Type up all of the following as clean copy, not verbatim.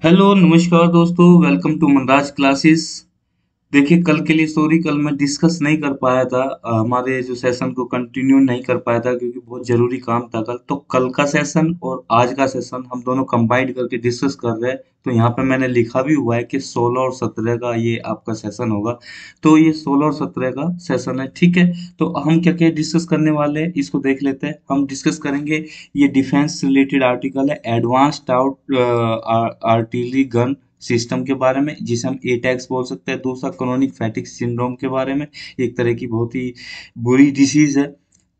Hello नमस्कार दोस्तों, welcome to Manraj classes. देखिए, कल के लिए सॉरी, कल मैं डिस्कस नहीं कर पाया था। हमारे जो सेशन को कंटिन्यू नहीं कर पाया था क्योंकि बहुत ज़रूरी काम था कल। तो कल का सेशन और आज का सेशन हम दोनों कंबाइंड करके डिस्कस कर रहे हैं। तो यहाँ पे मैंने लिखा भी हुआ है कि 16 और 17 का ये आपका सेशन होगा। तो ये 16 और 17 का सेशन है, ठीक है। तो हम क्या क्या डिस्कस करने वाले हैं इसको देख लेते हैं। हम डिस्कस करेंगे, ये डिफेंस रिलेटेड आर्टिकल है, advanced out artillery gun system के बारे में, जिसे हम एटैक्स बोल सकते हैं। दूसरा, क्रोनिक फैटिक सिंड्रोम के बारे में, एक तरह की बहुत ही बुरी डिसीज है।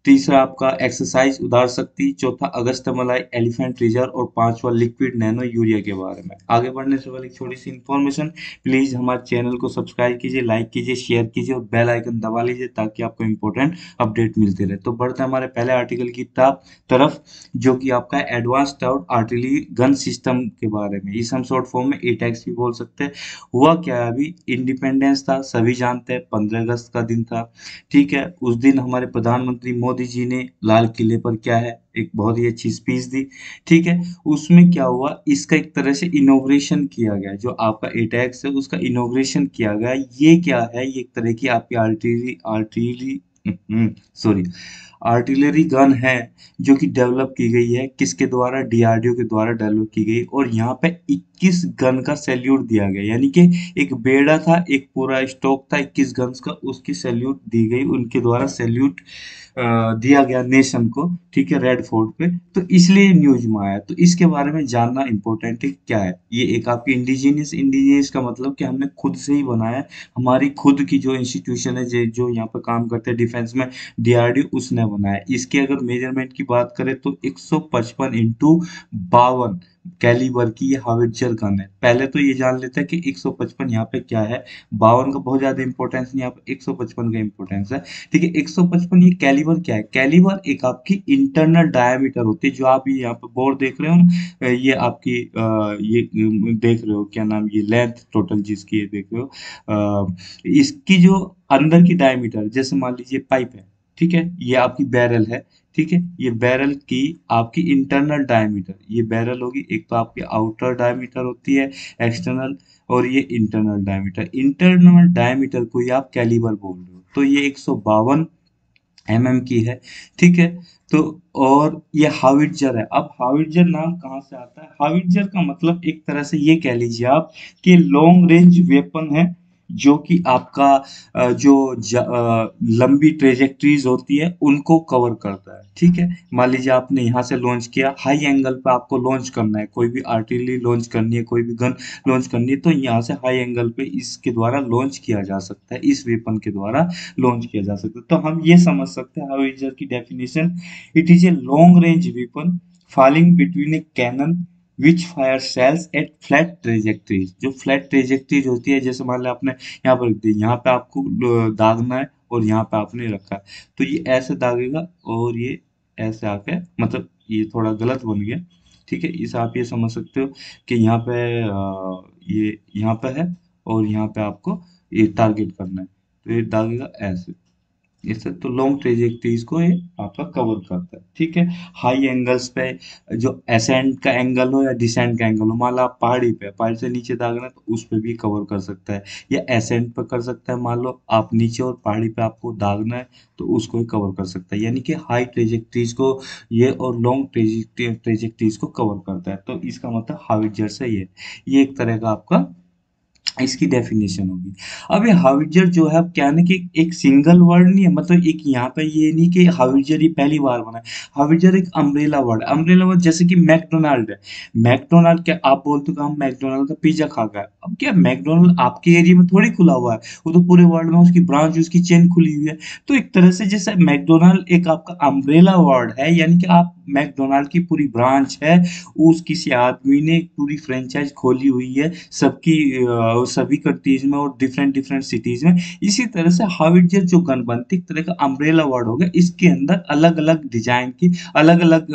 तीसरा आपका एक्सरसाइज उदार शक्ति। चौथा, अगस्त मलाई एलिफेंट रिजर्व। और पांचवा, लिक्विड नैनो यूरिया के बारे में। आगे बढ़ने से पहले एक छोटी सी इन्फॉर्मेशन, प्लीज हमारे चैनल को सब्सक्राइब कीजिए, लाइक कीजिए, शेयर कीजिए और बेल आइकन दबा लीजिए ताकि आपको इंपॉर्टेंट अपडेट मिलते रहे। तो बढ़ते हैं हमारे पहले आर्टिकल की तरफ, जो कि आपका advanced out artillery gun system के बारे में। इस हम शॉर्ट फॉर्म में एटैक्स भी बोल सकते हैं। हुआ क्या है, अभी इंडिपेंडेंस था, सभी जानते हैं, 15 अगस्त का दिन था। ठीक है, उस दिन हमारे प्रधानमंत्री मोदी जी ने लाल किले पर क्या है, एक बहुत ही अच्छी स्पीच दी। ठीक है, उसमें क्या हुआ, इसका एक तरह से इनोग्रेशन किया गया, जो आपका एटैक्स है उसका इनोग्रेशन किया गया। ये क्या है, ये एक तरह की आपकी artillery artillery sorry artillery gun है, जो कि डेवलप की गई है, किसके द्वारा, डीआरडीओ के द्वारा डेवलप की गई। और यहाँ पे 21 गन का सैल्यूट दिया गया, यानी कि एक बेड़ा था, एक पूरा स्टॉक था 21 गन्स का, उसकी सैल्यूट दी गई, उनके द्वारा सैल्यूट दिया गया नेशन को। ठीक है, रेड फोर्ट पे। तो इसलिए न्यूज में आया, तो इसके बारे में जानना इंपॉर्टेंट है। क्या है ये, एक आपकी इंडिजीनियस, इंडिजीनियस का मतलब कि हमने खुद से ही बनाया है। हमारी खुद की जो इंस्टीट्यूशन है, जो यहाँ पर काम करते हैं डिफेंस में, डीआरडीओ उसने बनाया। इसके अगर मेजरमेंट की बात करें तो 155 इंटू 52 कैलिबर की ये हावित्जर गन है। पहले तो ये जान लेते हैं कि 155 यहाँ पे क्या है। 52 का बहुत ज्यादा इंपॉर्टेंस नहीं, यहाँ पे 155 का इंपॉर्टेंस है। ठीक है, 155 ये कैलिबर क्या है, कैलिबर एक आपकी इंटरनल डायमीटर होती है, जो आप ये यहाँ पे बोर्ड देख रहे हो ना, ये आपकी ये देख रहे हो क्या नाम, ये लेंथ टोटल जिसकी ये देख रहे हो, इसकी जो अंदर की डायमीटर, जैसे मान लीजिए पाइप है, ठीक है, ये आपकी बैरल है। ठीक है, ये बैरल की आपकी इंटरनल डायमीटर, ये बैरल होगी, एक तो आपकी आउटर डायमीटर होती है, एक्सटर्नल, और ये इंटरनल डायमीटर। इंटरनल डायमीटर को ही आप कैलिबर बोल रहे हो। तो ये 152 की है। ठीक है, तो और ये हावित्जर है। अब हावित्जर नाम कहाँ से आता है, हावित्जर का मतलब एक तरह से ये कह लीजिए आप कि लॉन्ग रेंज वेपन है, जो कि आपका लंबी ट्रेजेक्टरीज होती है उनको कवर करता है। ठीक है, मान लीजिए आपने यहाँ से लॉन्च किया, हाई एंगल पे आपको लॉन्च करना है, कोई भी आर्टिलरी लॉन्च करनी है, कोई भी गन लॉन्च करनी है, तो यहाँ से हाई एंगल पे इसके द्वारा लॉन्च किया जा सकता है, इस वेपन के द्वारा लॉन्च किया जा सकता है। तो हम ये समझ सकते हैं हाउइजर की definition, it is a long range weapon falling between a cannon which fire shells at flat trajectories. जो फ्लैट ट्रेजेक्टरीज होती है, जैसे मान लो आपने यहाँ पर रख दी, यहाँ पे आपको दागना है और यहाँ पे आपने रखा है, तो ये ऐसे दागेगा और ये ऐसे आके, मतलब ये थोड़ा गलत बन गया। ठीक है, इस आप ये समझ सकते हो कि यहाँ पे ये यहाँ पे है और यहाँ पे आपको ये टारगेट करना है, तो ये दागेगा ऐसे। इससे तो लॉन्ग ट्रेजेक्टरीज को ये आपका कवर करता है। ठीक है, हाई एंगल्स पे, जो असेंड का एंगल हो या डिसेंड का एंगल हो, मान लो आप पहाड़ी पे, पहाड़ी से नीचे दागना है तो उस पे भी कवर कर सकता है, या असेंड पे कर सकता है, मान लो आप नीचे और पहाड़ी पे आपको दागना है तो उसको भी कवर कर सकता है। यानी कि हाई ट्रेजेक्टरीज को ये और लॉन्ग ट्रेजेक्टरीज को कवर करता है। तो इसका मतलब हावित्जर से ये एक तरह का आपका इसकी डेफिनेशन होगी। अब ये हावित्जर जो है, अब क्या है ना कि एक सिंगल वर्ड नहीं है, मतलब एक यहाँ पे ये नहीं कि हावित्जर ही पहली बार बना है। हावित्जर एक अम्ब्रेला वर्ड, अम्ब्रेला वर्ड जैसे कि मैकडोनाल्ड है। मैकडोनाल्ड, क्या आप बोलते हो कि हम मैकडोनाल्ड का पिज्जा खा गए, अब क्या मैकडोनाल्ड आपके एरिया में थोड़ी खुला हुआ है, वो तो पूरे वर्ल्ड में उसकी ब्रांच, उसकी चेन खुली हुई है। तो एक तरह से जैसे मैकडोनाल्ड एक आपका अम्ब्रेला वर्ड है, यानी कि आप मैकडोनाल्ड की पूरी ब्रांच है, उस किसी आदमी ने पूरी फ्रेंचाइज खोली हुई है, सबकी और सभी कंट्रीज में और डिफरेंट डिफरेंट सिटीज में। इसी तरह से हावित्जर जो गन बनती है, एक तरह का अम्ब्रेला वर्ड हो गया, इसके अंदर अलग अलग डिजाइन की, अलग अलग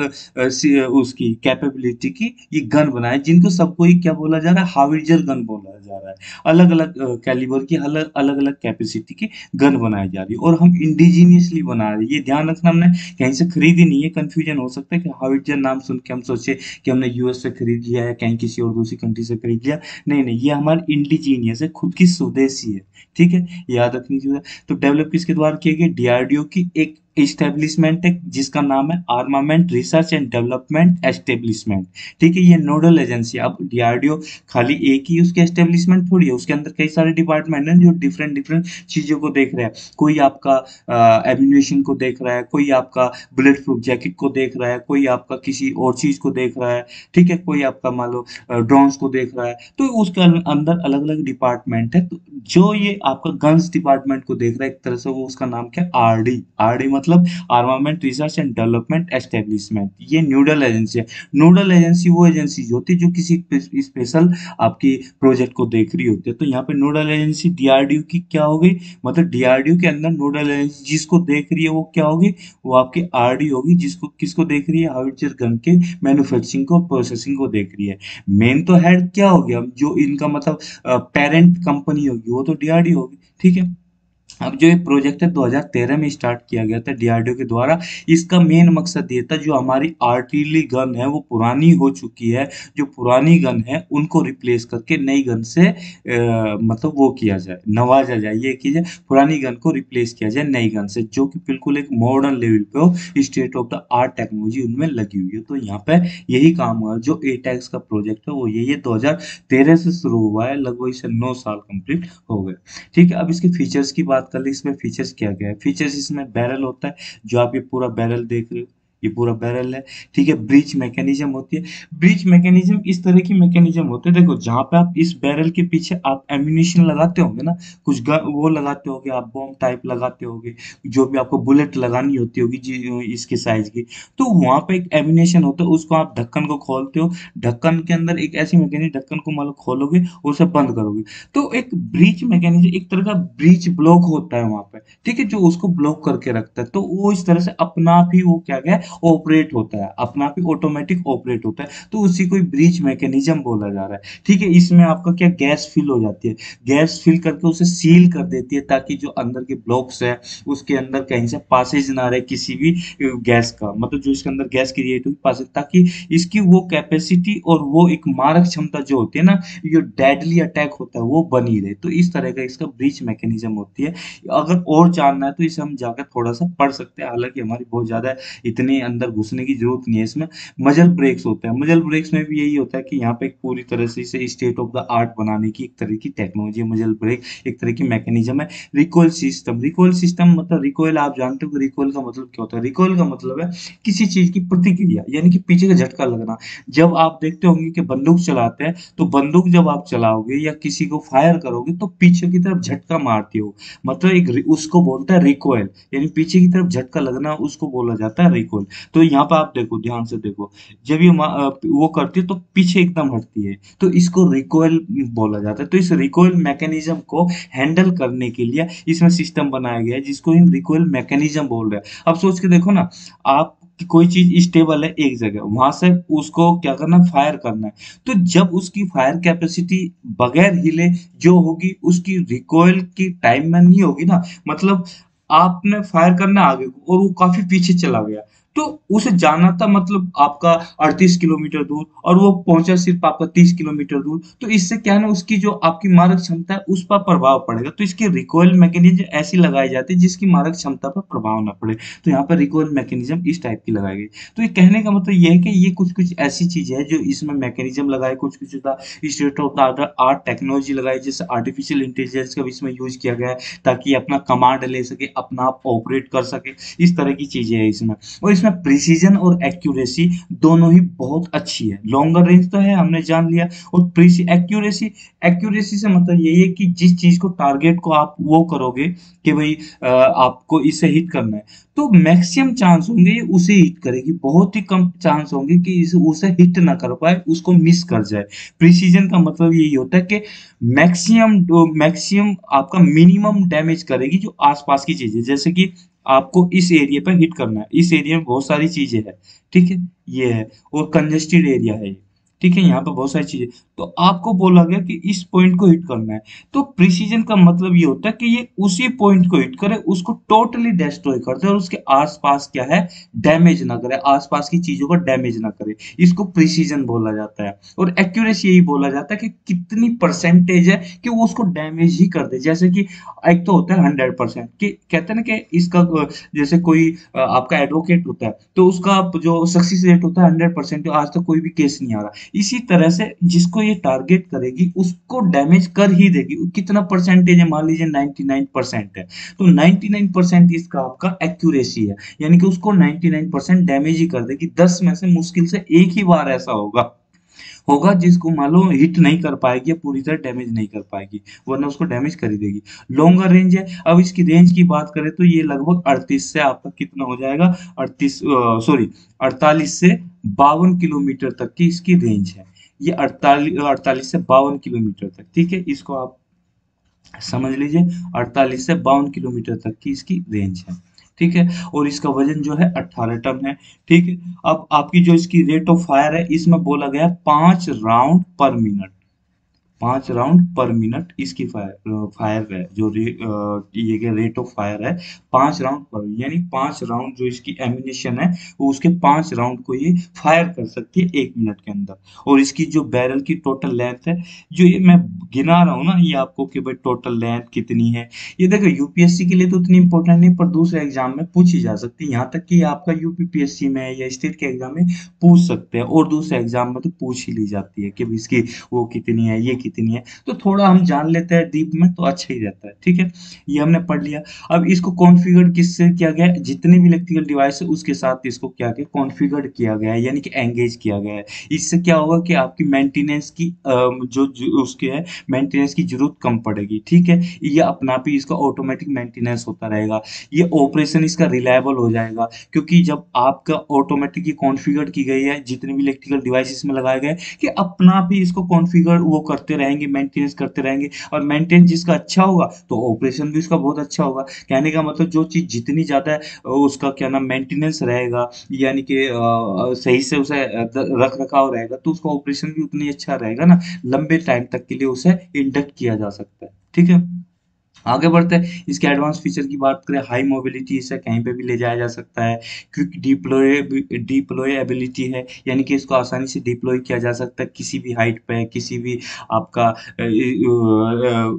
उसकी कैपेबिलिटी की ये गन बनाए, जिनको सबको ही क्या बोला जा रहा है, हावित्जर गन बोला जा रहा है। अलग अलग कैलिबर की, अलग अलग अलग कैपेसिटी की गन बनाई जा रही है, और हम इंडिजीनियसली बना रहे हैं। ये ध्यान रखना, हमने कहीं से खरीदी नहीं है। कंफ्यूजन हो सकता है कि हावित्जर नाम सुन के हम सोचे कि हमने यूएस से खरीद लिया है, कहीं किसी और दूसरी कंट्री से खरीद लिया। नहीं नहीं, ये हमारी इंडिजीनियस है, खुद की स्वदेशी है। ठीक है, याद रखनी चाहिए। तो डेवलप किसके द्वारा किए गए, डीआरडीओ की एक इस्टेब्लिशमेंट है जिसका नाम है armament research and development establishment. ठीक है, ये नोडल एजेंसी। अब डीआरडीओ खाली एक ही उसके एस्टेब्लिशमेंट थोड़ी है, उसके अंदर कई सारे डिपार्टमेंट हैं जो डिफरेंट डिफरेंट चीजों को देख रहे हैं। कोई आपका एम्यूनेशन को देख रहा है, कोई आपका बुलेट प्रूफ जैकेट को देख रहा है, कोई आपका किसी और चीज को देख रहा है। ठीक है, कोई आपका मान लो ड्रोन्स को देख रहा है। तो उसके अंदर अलग अलग डिपार्टमेंट है। तो जो ये आपका गन्स डिपार्टमेंट को देख रहा है, एक तरह से वो उसका नाम क्या, आरडी। आरडी मतलब armament research and development establishment. ये नोडल एजेंसी है। नोडल एजेंसी वो एजेंसी होती है जो किसी स्पेशल आपकी प्रोजेक्ट को देख रही होती है। तो यहाँ पे नोडल एजेंसी डीआरडीओ की क्या होगी, मतलब डीआरडीओ के अंदर नोडल एजेंसी जिसको देख रही है वो क्या होगी, वो आपकी आरडी होगी, जिसको किसको देख रही है, हार्डवेयर गन के मैन्युफैक्चरिंग को, प्रोसेसिंग को देख रही है। मेन तो हेड क्या हो गया, जो इनका मतलब पेरेंट कंपनी होगी वो तो डीआरडीओ होगी। ठीक है, अब जो ये प्रोजेक्ट है 2013 में स्टार्ट किया गया था डीआरडीओ के द्वारा। इसका मेन मकसद ये था, जो हमारी आर्टिलरी गन है वो पुरानी हो चुकी है, जो पुरानी गन है उनको रिप्लेस करके नई गन से मतलब वो किया जाए, नवाजा जाए, ये किया जाए, पुरानी गन को रिप्लेस किया जाए नई गन से, जो कि बिल्कुल एक मॉडर्न लेवल पे हो, state of the art technology उनमें लगी हुई है। तो यहाँ पे यही काम हुआ, जो एटैक्स का प्रोजेक्ट है वो ये 2013 से शुरू हुआ है, लगभग इसे 9 साल कंप्लीट हो गए। ठीक है, अब इसके फीचर्स की बात कर ले। इसमें फीचर्स क्या क्या है, फीचर्स इसमें बैरल होता है, जो आप ये पूरा बैरल देख रहे हो, ये पूरा बैरल है। ठीक है, ब्रीच मैकेनिज्म होती है। ब्रीच मैकेनिज्म इस तरह की मैकेनिज्म होते हैं, देखो जहां पे आप इस बैरल के पीछे आप एम्यूनिशन लगाते होंगे ना, कुछ वो लगाते होंगे, आप बॉम्ब टाइप लगाते होंगे, जो भी आपको बुलेट लगानी होती होगी जी इसके साइज की, तो वहां पे एक एम्यूनिशन होता है, उसको आप ढक्कन को खोलते हो, ढक्कन के अंदर एक ऐसी मैकेनिज्म, ढक्कन को मतलब खोलोगे और उसे बंद करोगे, तो एक ब्रीच मैकेनिज्म, एक तरह का ब्रीच ब्लॉक होता है वहां पे। ठीक है, जो उसको ब्लॉक करके रखता है, तो वो इस तरह से अपना आप ही वो क्या गया, ऑपरेट होता है, अपना आप ही ऑटोमेटिक ऑपरेट होता है, तो उसी को ब्रीच मैकेनिज्म बोला जा रहा है। ठीक है, इसमें आपका क्या, गैस फिल हो जाती है, गैस फिल करके उसे सील कर देती है, ताकि जो अंदर के ब्लॉक्स है उसके अंदर कहीं से पासेज ना रहे किसी भी गैस का, मतलब जो इसके अंदर गैस क्रिएट हुई पासेज, ताकि इसकी वो कैपेसिटी और वो एक मारक क्षमता जो होती है ना, जो डेडली अटैक होता है वो बनी रहे। तो इस तरह का इसका ब्रीच मैकेनिज्म होती है। अगर और जानना है तो इसे हम जाकर थोड़ा सा पढ़ सकते हैं, हालांकि हमारी बहुत ज्यादा इतने अंदर घुसने की जरूरत नहीं है इसमें। मजल ब्रेक्स होते हैं, मजल ब्रेक्स में भी यही होता है कि यहाँ पे एक पूरी तरह से इसे स्टेट ऑफ द आर्ट बनाने की एक तरह की टेक्नोलॉजी है मजल ब्रेक, एक तरह की मैकेनिज्म है। रिकॉइल सिस्टम, रिकॉइल सिस्टम मतलब रिकॉइल, आप जानते हो कि रिकॉइल का मतलब क्या होता है, रिकॉइल का मतलब है किसी चीज की प्रतिक्रिया, यानी कि पीछे का झटका लगना। जब आप देखते होंगे कि बंदूक चलाते हैं, तो बंदूक जब आप चलाओगे या किसी को फायर करोगे तो पीछे की तरफ झटका मारती हो, मतलब उसको बोलता है रिकॉइल, यानी पीछे की तरफ झटका लगना, उसको बोला जाता है रिकॉइल। तो यहाँ पे आप देखो, ध्यान से देखो, जब ये वो करती है तो पीछे एकदम हटती है, तो इसको रिकॉइल बोला जाता है। तो इस रिकॉइल मैकेनिज्म को हैंडल करने के लिए इसमें सिस्टम बनाया गया है, जिसको हम रिकॉइल मैकेनिज्म बोल रहे हैं। अब सोच के देखो ना, आप कि कोई चीज स्टेबल है एक जगह, वहां से उसको क्या करना, फायर करना है, तो जब उसकी फायर कैपेसिटी बगैर हिले जो होगी, उसकी रिकॉइल की टाइम में नहीं होगी ना, मतलब आपने फायर करना आगे को और वो काफी पीछे चला गया, तो उसे जाना था मतलब आपका 38 किलोमीटर दूर, और वो पहुंचा सिर्फ आपका 30 किलोमीटर दूर, तो इससे क्या है ना, उसकी जो आपकी मारक क्षमता है उस पर प्रभाव पड़ेगा। तो इसकी रिकॉइल मैकेनिज्म ऐसी लगाई जाती है जिसकी मारक क्षमता पर प्रभाव ना पड़े, तो यहाँ पर रिकॉइल मैकेनिज्म इस टाइप की लगाई गई। तो ये कहने का मतलब ये है कि ये कुछ कुछ ऐसी चीज है जो इसमें मैकेनिज्म लगाए, कुछ कुछ state of the art technology लगाई, जैसे आर्टिफिशियल इंटेलिजेंस का भी इसमें यूज किया गया है, ताकि अपना कमांड ले सके, अपना आप ऑपरेट कर सके, इस तरह की चीजें हैं इसमें। और इसमें प्रिसीजन और एक्यूरेसी दोनों ही बहुत अच्छी है। लॉन्गर रेंज तो है, हमने जान लिया, और एक्यूरेसी, एक्यूरेसी से मतलब यही है कि जिस चीज को टारगेट को आप वो करोगे कि भाई आपको इसे हिट करना है, तो तो मैक्सिमम चांस होंगे ये उसे हिट करेगी, बहुत ही कम चांस होंगे कि उसे हिट ना कर पाए, उसको मिस कर जाए। प्रिसीजन का मतलब यही होता है कि मैक्सिमम मैक्सिमम आपका मिनिमम डैमेज करेगी जो आसपास की चीजें, जैसे कि आपको इस एरिया पर हिट करना है, इस एरिया में बहुत सारी चीजें हैं, ठीक है, ये है, और कंजेस्टेड एरिया है ये, ठीक है, यहाँ पर बहुत सारी चीजें, तो आपको बोला गया कि इस पॉइंट को हिट करना है। तो प्रिसीजन का मतलब ये होता है कि ये उसी पॉइंट को हिट करे, उसको टोटली डिस्ट्रॉय कर दे और उसके आसपास क्या है, डैमेज ना करे, आसपास की चीजों को डैमेज ना करे, इसको प्रिसीजन बोला जाता है। और एक्यूरेसी यही बोला जाता है कि कितनी परसेंटेज है कि वो उसको डैमेज ही कर दे। जैसे कि एक तो होता है 100% कि कहते हैं ना कि इसका जैसे कोई आपका एडवोकेट होता है तो उसका जो सक्सेस रेट होता है 100%, आज तक कोई भी केस नहीं आ रहा, इसी तरह से जिसको ये टारगेट करेगी उसको डैमेज कर ही देगी। कितना परसेंटेज है, मान लीजिए 99% है, तो 99% इसका आपका एक्यूरेसी है, यानी कि उसको 99% डैमेज ही कर देगी। 10 में से मुश्किल से एक ही बार ऐसा होगा होगा जिसको मान लो हिट नहीं कर पाएगी या पूरी तरह डैमेज नहीं कर पाएगी, वरना उसको डैमेज कर ही देगी। लॉन्गर रेंज है, अब इसकी रेंज की बात करें तो ये लगभग 38 से आपका कितना हो जाएगा, 38 सॉरी 48 से 52 किलोमीटर तक की इसकी रेंज है। ये 48 से 52 किलोमीटर तक, ठीक है, इसको आप समझ लीजिए, 48 से 52 किलोमीटर तक की इसकी रेंज है, ठीक है, और इसका वजन जो है 18 टन है, ठीक है। अब आपकी जो इसकी रेट ऑफ फायर है, इसमें बोला गया 5 राउंड पर मिनट, 5 राउंड पर मिनट इसकी फायर फायर है, जो ये के रेट ऑफ फायर है, 5 राउंड पर, यानी 5 राउंड जो इसकी एम्यूनेशन है वो उसके 5 राउंड को ये फायर कर सकती है 1 मिनट के अंदर। और इसकी जो बैरल की टोटल लेंथ है, जो ये मैं गिना रहा हूँ ना ये आपको कि भाई टोटल लेंथ कितनी है, ये देखो यूपीएससी के लिए तो उतनी इंपॉर्टेंट नहीं, पर दूसरे एग्जाम में पूछी जा सकती है, यहाँ तक कि आपका यूपीपीएससी में या स्टेट के एग्जाम में पूछ सकते हैं, और दूसरे एग्जाम में तो पूछ ही ली जाती है कि भाई इसकी वो कितनी है, ये कितनी है, तो थोड़ा हम जान लेते हैं डीप में तो अच्छा ही रहता है, ठीक है, ये हमने पढ़ लिया। अब इसको कॉन्फ़िगर किससे किया गया है, जितने भी इलेक्ट्रिकल डिवाइस है उसके साथ इसको क्या किया, कॉन्फ़िगर किया गया है, यानी कि एंगेज किया गया है। इससे क्या होगा कि आपकी मेंटेनेंस की जो उसके है मेंटेनेंस की जरूरत कम पड़ेगी, ठीक है, ये अपना आप ही इसका ऑटोमेटिक मेंटेनेंस होता रहेगा, ये ऑपरेशन इसका रिलायबल हो जाएगा, क्योंकि जब आपका ऑटोमेटिक ये कॉन्फ़िगर की गई है, जितने भी इलेक्ट्रिकल डिवाइस इसमें लगाए गए कि अपना आप ही इसको कॉन्फ़िगर वो करते रहेंगे, मेंटेनेंस करते रहेंगे, और मेंटेन जिसका अच्छा होगा तो ऑपरेशन भी उसका बहुत अच्छा होगा। कहने का मतलब जो चीज़ जितनी ज़्यादा उसका क्या नाम मेंटेनेंस रहेगा, यानी कि सही से उसे रख रखाव रहेगा, तो उसका ऑपरेशन भी उतनी अच्छा रहेगा ना, लंबे टाइम तक के लिए उसे इंडक्ट किया जा सकता है, ठीक है। आगे बढ़ते हैं, इसके एडवांस फीचर की बात करें, हाई मोबिलिटी, इसे कहीं पे भी ले जाया जा सकता है। क्विक डिप्लॉयबिलिटी है, यानी कि इसको आसानी से डिप्लॉय किया जा सकता है किसी भी हाइट पे, किसी भी आपका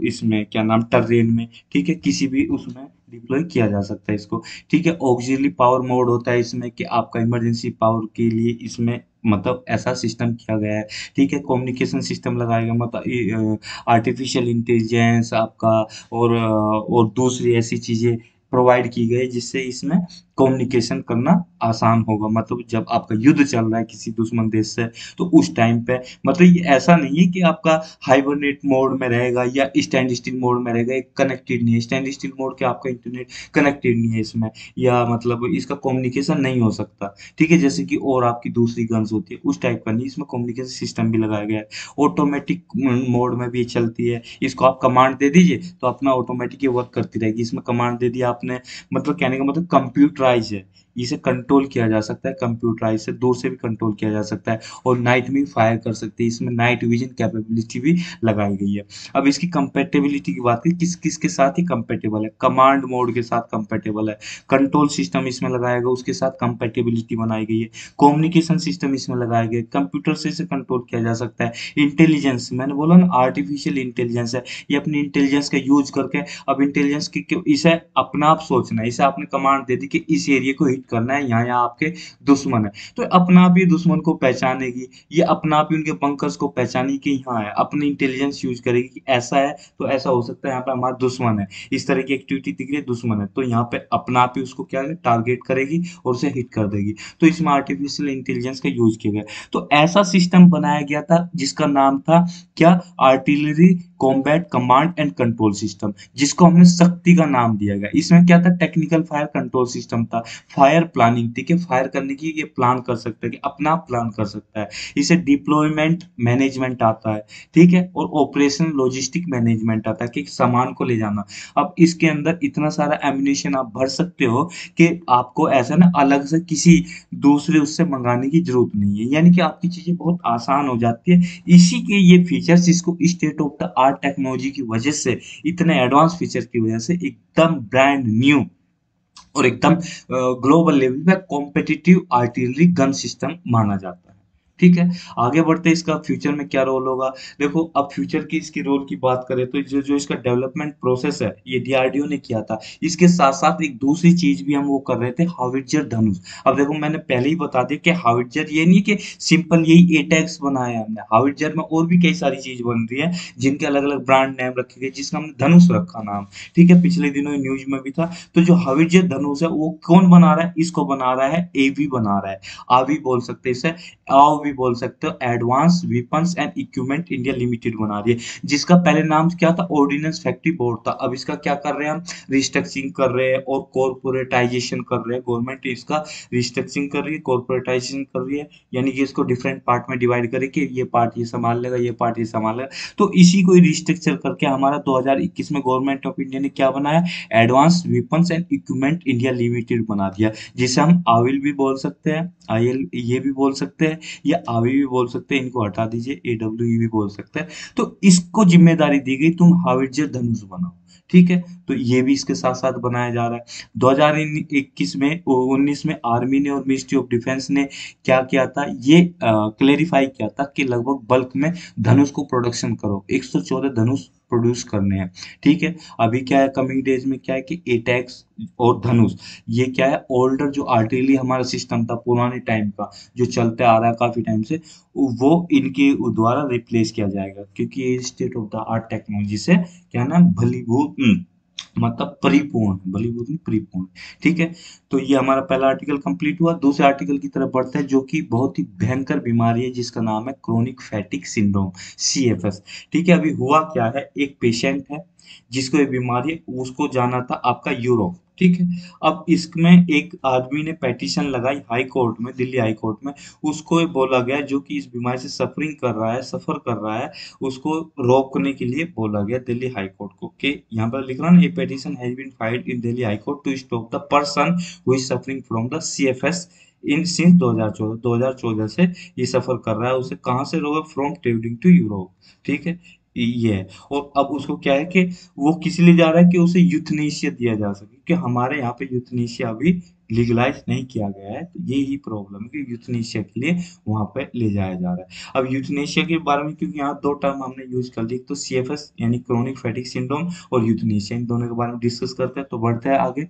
इसमें क्या नाम टर्रेन में, ठीक है, किसी भी उसमें डिप्लॉय किया जा सकता है इसको, ठीक है। ऑक्सिलरी पावर मोड होता है इसमें कि आपका इमरजेंसी पावर के लिए इसमें मतलब ऐसा सिस्टम किया गया है, ठीक है। कम्युनिकेशन सिस्टम लगाया गया, मतलब आर्टिफिशियल इंटेलिजेंस आपका और दूसरी ऐसी चीजें प्रोवाइड की गई जिससे इसमें कम्युनिकेशन करना आसान होगा, मतलब जब आपका युद्ध चल रहा है किसी दुश्मन देश से, तो उस टाइम पे मतलब ये ऐसा नहीं है कि आपका हाइबरनेट मोड में रहेगा या स्टैंड स्टिल मोड में रहेगा, एक कनेक्टेड नहीं है, स्टैंड स्टिल मोड के आपका इंटरनेट कनेक्टेड नहीं है इसमें, या मतलब इसका कम्युनिकेशन नहीं हो सकता, ठीक है, जैसे कि और आपकी दूसरी गन्स होती है उस टाइप का नहीं, इसमें कम्युनिकेशन सिस्टम भी लगाया गया है। ऑटोमेटिक मोड में भी चलती है, इसको आप कमांड दे दीजिए तो अपना ऑटोमेटिक ये वर्क करती रहेगी, इसमें कमांड दे दिया आपने, मतलब कहने का मतलब कंप्यूटराइज है, इसे कंट्रोल किया जा सकता है, कंप्यूटराइज से दूर से भी कंट्रोल किया जा सकता है, और नाइट में भी फायर कर सकती है, इसमें नाइट विजन कैपेबिलिटी भी लगाई गई है। अब इसकी कंपेटेबिलिटी की बात करें, किस किस के साथ ही कंपेटेबल है, कमांड मोड के साथ कंपेटेबल है, कंट्रोल सिस्टम इसमें लगाया गया उसके साथ कंपेटेबिलिटी बनाई गई है, कम्युनिकेशन सिस्टम इसमें लगाया गया, कंप्यूटर से इसे कंट्रोल किया जा सकता है। इंटेलिजेंस मैंने बोला ना, आर्टिफिशियल इंटेलिजेंस है, ये अपनी इंटेलिजेंस का यूज करके, अब इंटेलिजेंस की इसे अपना आप सोचना है, इसे आपने कमांड दे दी कि इस एरिया को हिट हिट करना है, यहाँ यहाँ आपके दुश्मन है। तो अपना आप ही दुश्मन को पहचानेगी, ये अपना आप ही उनके बंकर्स को पहचानेगी कि यहाँ है, अपनी इंटेलिजेंस यूज करेगी कि ऐसा है तो ऐसा हो सकता है, यहाँ पे हमारा दुश्मन है, इस तरह की एक्टिविटी दिख रही है, दुश्मन है, तो यहाँ पे अपना आप ही उसको क्या है टारगेट करेगी और उसे हिट कर देगी। तो इसमें आर्टिफिशियल इंटेलिजेंस का यूज किया गया। तो ऐसा सिस्टम बनाया गया था जिसका नाम था क्या, artillery combat command and control system, जिसको हमने शक्ति का नाम दिया गया। इसमें क्या था, टेक्निकल फायर कंट्रोल सिस्टम था, फायर प्लानिंग थी कि फायर करने की ये प्लान कर सकता है, कि अपना आप प्लान कर सकता है। इसे डिप्लॉयमेंट मैनेजमेंट आता है, ठीक है, और ऑपरेशन लॉजिस्टिक मैनेजमेंट आता है कि सामान को ले जाना। अब इसके अंदर इतना सारा एम्यूनेशन आप भर सकते हो कि आपको ऐसा ना अलग से किसी दूसरे उससे मंगाने की जरूरत नहीं है, यानी कि आपकी चीजें बहुत आसान हो जाती है। इसी के ये फीचर्स, इसको state of the art technology की वजह से, इतने एडवांस फीचर की वजह से एकदम ब्रांड न्यू और एकदम ग्लोबल लेवल पे कॉम्पिटिटिव आर्टिलरी गन सिस्टम माना जाता है। ठीक है, आगे बढ़ते हैं, इसका फ्यूचर में क्या रोल होगा। देखो, अब फ्यूचर की इसकी रोल की बात करें तो जो जो इसका डेवलपमेंट प्रोसेस है ये डीआरडीओ ने किया था। इसके साथ साथ एक दूसरी चीज भी हम वो कर रहे थे, हाविटजर धनुष। अब देखो, मैंने पहले ही बता दिया कि हाविटजर ये नहीं कि सिंपल यही एटैक्स बनाया है हमने, हाविटजर में और भी कई सारी चीज बन रही है जिनके अलग अलग ब्रांड नेम रखे गए, जिसका हमने धनुष रखा नाम। ठीक है, पिछले दिनों न्यूज में भी था। तो जो हविष्य धनुष है वो कौन बना रहा है, इसको बना रहा है एवी बना रहा है। आवी बोल सकते हैं इसे, आओ भी बोल सकते हो, advance weapons and equipment India limited बना रही है, जिसका पहले नाम क्या था, ऑर्डिनेंस फैक्ट्री बोर्ड था। अब इसका क्या कर रहे हैं हम, रिस्ट्रक्चरिंग कर रहे हैं और कॉर्पोरेटाइजेशन कर रहे हैं। गवर्नमेंट इसका रिस्ट्रक्चरिंग कर रही है, कॉर्पोरेटाइजेशन कर रही है, यानी कि इसको डिफरेंट पार्ट में डिवाइड करे कि ये पार्ट ये संभाल लेगा, ये पार्ट ये संभाल लेगा। तो इसी को रिस्ट्रक्चर करके हमारा 2021 में गवर्नमेंट ऑफ इंडिया ने क्या बनाया, advance weapons and equipment India limited बना दिया, जिसे हम आविल भी बोल सकते हैं, आईएल ये भी बोल सकते हैं, या आवी भी बोल सकते हैं, इनको हटा दीजिए, एडब्ल्यू भी बोल सकते हैं। तो इसको जिम्मेदारी दी गई, तुम हाविटजर धनुष बनाओ। ठीक है, तो ये भी इसके साथ साथ बनाया जा रहा है। 2021 में 19 में आर्मी ने और मिनिस्ट्री ऑफ डिफेंस ने क्या किया था, ये क्लेरिफाई किया था कि लगभग बल्क में धनुष को प्रोडक्शन करो, 114 धनुष प्रोड्यूस करने हैं। ठीक है, अभी क्या है, कमिंग डेज में क्या है कि एटैक्स और धनुष, ये क्या है, ओल्डर जो आर्टिलरी हमारा सिस्टम था पुराने टाइम का, जो चलते आ रहा है काफी टाइम से, वो इनके द्वारा रिप्लेस किया जाएगा, क्योंकि ये state of the art technology से क्या ना भलीभूत मतलब परिपूर्ण, भलीभूत नहीं परिपूर्ण। ठीक है, तो ये हमारा पहला आर्टिकल कंप्लीट हुआ। दूसरे आर्टिकल की तरफ बढ़ते हैं, जो कि बहुत ही भयंकर बीमारी है, जिसका नाम है क्रोनिक फैटिक सिंड्रोम, सीएफएस। ठीक है, अभी हुआ क्या है, एक पेशेंट है जिसको ये बीमारी है, उसको जाना था आपका यूरोप। ठीक है, अब इसमें एक आदमी ने पेटिशन लगाई हाई कोर्ट में, दिल्ली हाई कोर्ट में। उसको ये बोला गया, जो कि इस बीमारी से सफरिंग कर रहा है, सफर कर रहा है, उसको रोकने के लिए बोला गया दिल्ली हाई कोर्ट को, कि यहाँ पर लिख रहा ना, a petition has been filed in Delhi high court to stop the person who is suffering from the CFS in since 2014 से ये सफर कर रहा है। उसे कहाँ से रोका, फ्रॉम ट्रेवलिंग टू यूरोप। ठीक है, ये है। और अब उसको क्या है कि वो किस लिए जा रहा है, कि उसे यूथनेशिया दिया जा सके, कि हमारे यहाँ पे यूथनेशिया अभी लीगलाइज नहीं किया गया है। तो ये ही प्रॉब्लम है कि यूथनेशिया के लिए वहां पे ले जाया जा रहा है। अब यूथनेशिया के बारे में, क्योंकि यहाँ दो टर्म हमने यूज कर ली, तो सीएफएस यानी क्रोनिक फैटिक सिंड्रोम और यूथनेशिया, इन दोनों के बारे में डिस्कस करते हैं। तो बढ़ते हैं आगे।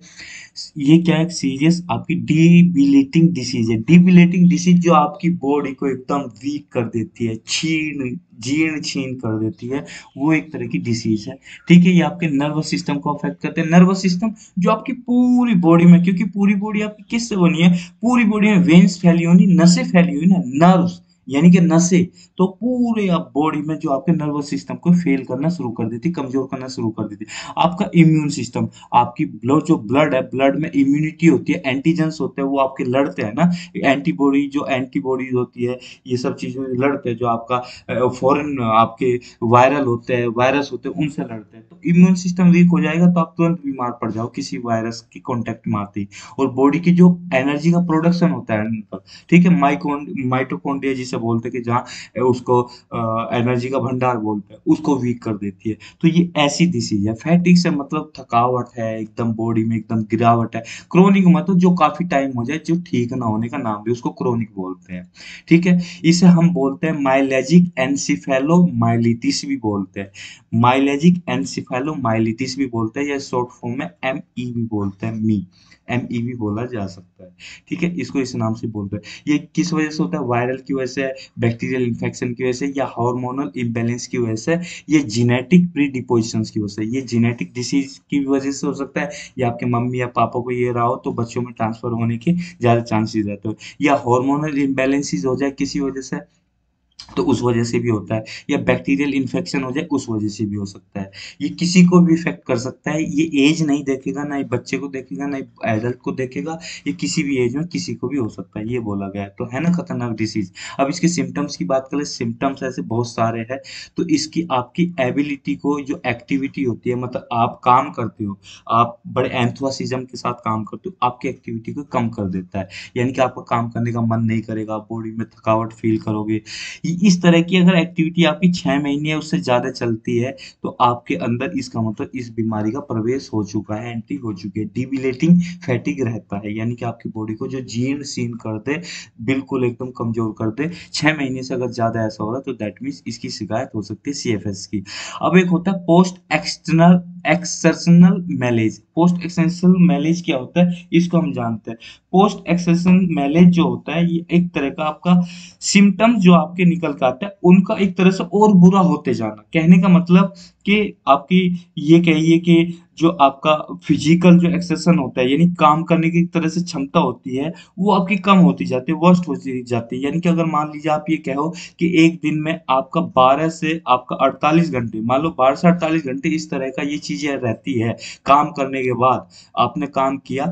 ये क्या है, सीरियस आपकी डिबिलिटिंग डिसीज है। डिबिलिटिंग डिसीज जो आपकी बॉडी को एकदम वीक कर देती है, छीन जीर्ण छीन कर देती है, वो एक तरह की डिसीज है। ठीक है, ये आपके नर्वस सिस्टम को अफेक्ट करते हैं। नर्वस सिस्टम जो आपकी पूरी बॉडी में, क्योंकि पूरी बॉडी आपकी किससे बनी है, पूरी बॉडी में वेन्स फैली हुई, नसें फैली हुई ना, नर्व्स यानी कि नसें, तो पूरे आप बॉडी में जो आपके नर्वस सिस्टम को फेल करना शुरू कर देती, कमजोर करना शुरू कर देती। आपका इम्यून सिस्टम, आपकी ब्लड जो ब्लड है, ब्लड में इम्यूनिटी होती है, एंटीजेंस होते हैं, वो आपके लड़ते हैं ना, एंटीबॉडी जो एंटीबॉडीज होती है, ये सब चीजों से लड़ते हैं। जो आपका फॉरेन आपके वायरल होते हैं, वायरस होते हैं, उनसे लड़ते हैं। तो इम्यून सिस्टम वीक हो जाएगा तो आप तुरंत बीमार पड़ जाओ किसी वायरस के कांटेक्ट में आते ही। और बॉडी की जो एनर्जी का प्रोडक्शन होता है, ठीक है, माइटोकॉन्ड्रिया जिसे से बोलते हैं कि जहाँ उसको एनर्जी का भंडार बोलते हैं, उसको वीक कर देती है। तो ये ऐसी डिसीज है। फैटिक से मतलब थकावट है, एकदम बॉडी में एकदम गिरावट है। क्रोनिक मतलब जो काफी टाइम हो जाए, जो ठीक ना होने का नाम भी, उसको क्रोनिक बोलते हैं। ठीक है, इसे हम बोलते हैं माइलेजिक एनसीफेलोमाइलिटिस भी बोलते हैं। माइलेजिक एनसीफेलोमाइलिटिस भी बोलते हैं, या शॉर्ट फॉर्म में एमई भी बोलते हैं, मी एमई भी बोला जा सकता है। ठीक है, इसको इस नाम से बोलते हैं। ये किस वजह से होता है? वायरल की वजह से, बैक्टीरियल इन्फेक्शन की वजह से, या हार्मोनल इम्बैलेंस की वजह से, ये जेनेटिक प्रीडिपोजिशंस की वजह से, ये जेनेटिक डिसीज की वजह से हो सकता है, या आपके मम्मी या पापा को ये रहा हो तो बच्चों में ट्रांसफर होने के ज्यादा चांसेस रहते हो, या हार्मोनल इम्बैलेंसेस हो जाए किसी वजह से, तो उस वजह से भी होता है, या बैक्टीरियल इन्फेक्शन हो जाए उस वजह से भी हो सकता है। ये किसी को भी इफेक्ट कर सकता है। ये एज नहीं देखेगा, ना ही बच्चे को देखेगा, ना ही एडल्ट को देखेगा। ये किसी भी एज में किसी को भी हो सकता है, ये बोला गया है। तो है ना खतरनाक डिसीज। अब इसके सिम्टम्स की बात करें, सिम्टम्स ऐसे बहुत सारे हैं। तो इसकी आपकी एबिलिटी को, जो एक्टिविटी होती है, मतलब आप काम करते हो, आप बड़े एंथुसिज्म के साथ काम करते हो, आपकी एक्टिविटी को कम कर देता है। यानी कि आपका काम करने का मन नहीं करेगा, बॉडी में थकावट फील करोगे। इस तरह की अगर एक्टिविटी आपकी 6 महीने या उससे ज्यादा चलती है, तो आपके अंदर इसका मतलब इस बीमारी का प्रवेश हो चुका है, एंट्री हो चुकी है। डिबिलेटिंग फैटिग रहता है, यानी कि आपकी बॉडी को जो जीर्ण शीर्ण कर दे, बिल्कुल एकदम कमजोर कर दे। 6 महीने से अगर ज्यादा ऐसा हो रहा है, तो दैट मीन्स इसकी शिकायत हो सकती है सीएफएस की। अब एक होता है post external exertional malaise. Post exertional malaise क्या होता है, इसको हम जानते हैं। पोस्ट एक्सर्शनल मैलेज जो होता है, ये एक तरह का आपका सिम्टम्स जो आपके निकल के आते हैं, उनका एक तरह से और बुरा होते जाना। कहने का मतलब कि आपकी, ये कहिए कि जो आपका फिजिकल जो एक्सरसाइज होता है, यानी काम करने की एक तरह से क्षमता होती है, वो आपकी कम होती जाती है, वर्स्ट होती जाती है। यानी कि अगर मान लीजिए आप ये कहो कि एक दिन में आपका 12 से आपका 48 घंटे, मान लो 12 से 48 घंटे इस तरह का ये चीजें रहती है। काम करने के बाद आपने काम किया,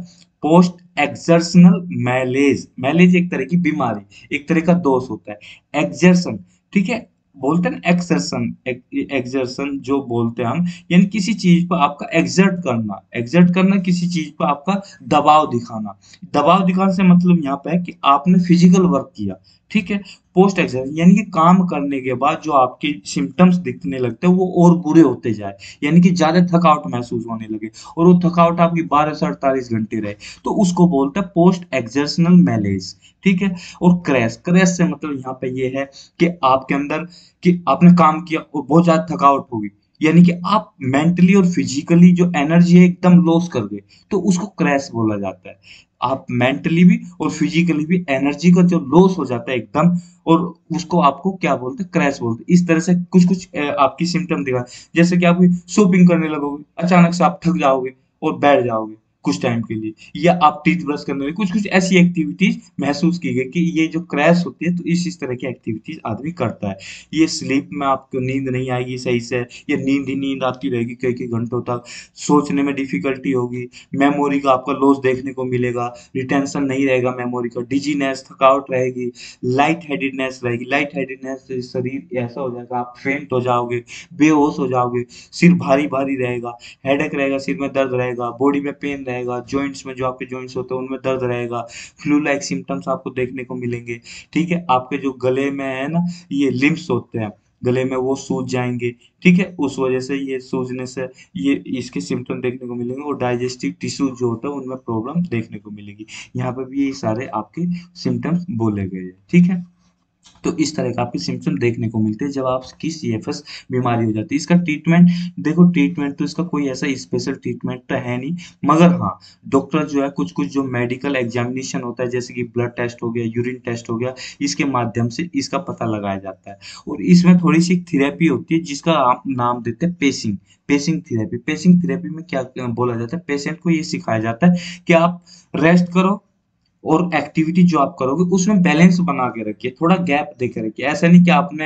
पोस्ट एक्सर्शनल मैलेज। मैलेज एक तरह की बीमारी, एक तरह का दोष होता है। एक्सर्शन, ठीक है, बोलते हैं ना एक्सर्शन, एक्सर्शन जो बोलते हैं हम, यानी किसी चीज पर आपका एक्सर्ट करना, एक्सर्ट करना किसी चीज पर आपका दबाव दिखाना। दबाव दिखाने से मतलब यहाँ पे है कि आपने फिजिकल वर्क किया। ठीक है, पोस्ट एक्सर्शन यानी कि काम करने के बाद जो आपके सिम्टम्स दिखने लगते हैं, वो और बुरे होते जाए, यानी कि ज्यादा थकावट महसूस होने लगे, और वो थकावट आपकी 12 से 48 घंटे रहे, तो उसको बोलते हैं पोस्ट एक्सर्शनल मैलेज। ठीक है, और क्रैश, क्रैश से मतलब यहाँ पे ये है कि आपके अंदर, कि आपने काम किया और बहुत ज्यादा थकावट होगी, यानी कि आप मेंटली और फिजिकली जो एनर्जी है एकदम लॉस कर गए, तो उसको क्रैश बोला जाता है। आप मेंटली भी और फिजिकली भी एनर्जी का जो लॉस हो जाता है एकदम, और उसको आपको क्या बोलते हैं, क्रैश बोलते हैं। इस तरह से कुछ कुछ आपकी सिम्टम दिखा, जैसे कि आप शॉपिंग करने लगोगे, अचानक से आप थक जाओगे और बैठ जाओगे कुछ टाइम के लिए, या आप टीथ ब्रश करने लगे, कुछ कुछ ऐसी एक्टिविटीज महसूस की गई कि ये जो क्रैश होती है, तो इस तरह की एक्टिविटीज आदमी करता है। ये स्लीप में आपको नींद नहीं आएगी सही से, या नींद ही नींद आती रहेगी कई कई घंटों तक, सोचने में डिफिकल्टी होगी, मेमोरी का आपका लॉस देखने को मिलेगा, रिटेंशन नहीं रहेगा मेमोरी का, डिजीनेस, थकावट रहेगी, लाइट हेडेडनेस रहेगी। लाइट हेडेडनेस से शरीर ऐसा हो जाएगा, आप फेंट हो जाओगे, बेहोश हो जाओगे, सिर भारी भारी रहेगा, हेडेक रहेगा, सिर में दर्द रहेगा, बॉडी में पेन रहेगा, जॉइंट्स में जो आपके जॉइंट्स होते हैं उनमें दर्द रहेगा, फ्लू लाइक सिम्टम्स आपको देखने को मिलेंगे। ठीक है, आपके जो गले में है ना, ये लिम्स होते हैं गले में, वो सूज जाएंगे। ठीक है, उस वजह से, ये सूजने से ये इसके सिम्टम देखने को मिलेंगे, और डाइजेस्टिव टिश्यू जो होता है उनमें प्रॉब्लम देखने को मिलेगी। यहाँ पे भी ये सारे आपके सिम्टम्स बोले गए हैं। ठीक है, तो इस तरह का आपके सिम्पटम देखने को मिलते हैं जब आपकी सीएफएस बीमारी हो जाती है। इसका ट्रीटमेंट, देखो ट्रीटमेंट तो इसका कोई ऐसा स्पेशल ट्रीटमेंट तो है नहीं, मगर हाँ, डॉक्टर जो है कुछ कुछ जो मेडिकल एग्जामिनेशन होता है, जैसे कि ब्लड टेस्ट हो गया, यूरिन टेस्ट हो गया, इसके माध्यम से इसका पता लगाया जाता है। और इसमें थोड़ी सी थेरेपी होती है, जिसका आप नाम देते हैं pacing. Pacing therapy, pacing therapy में क्या बोला जाता है, पेशेंट को ये सिखाया जाता है कि आप रेस्ट करो, और एक्टिविटी जो आप करोगे उसमें बैलेंस बना के रखिए, थोड़ा गैप दे के रखिए। ऐसा नहीं कि आपने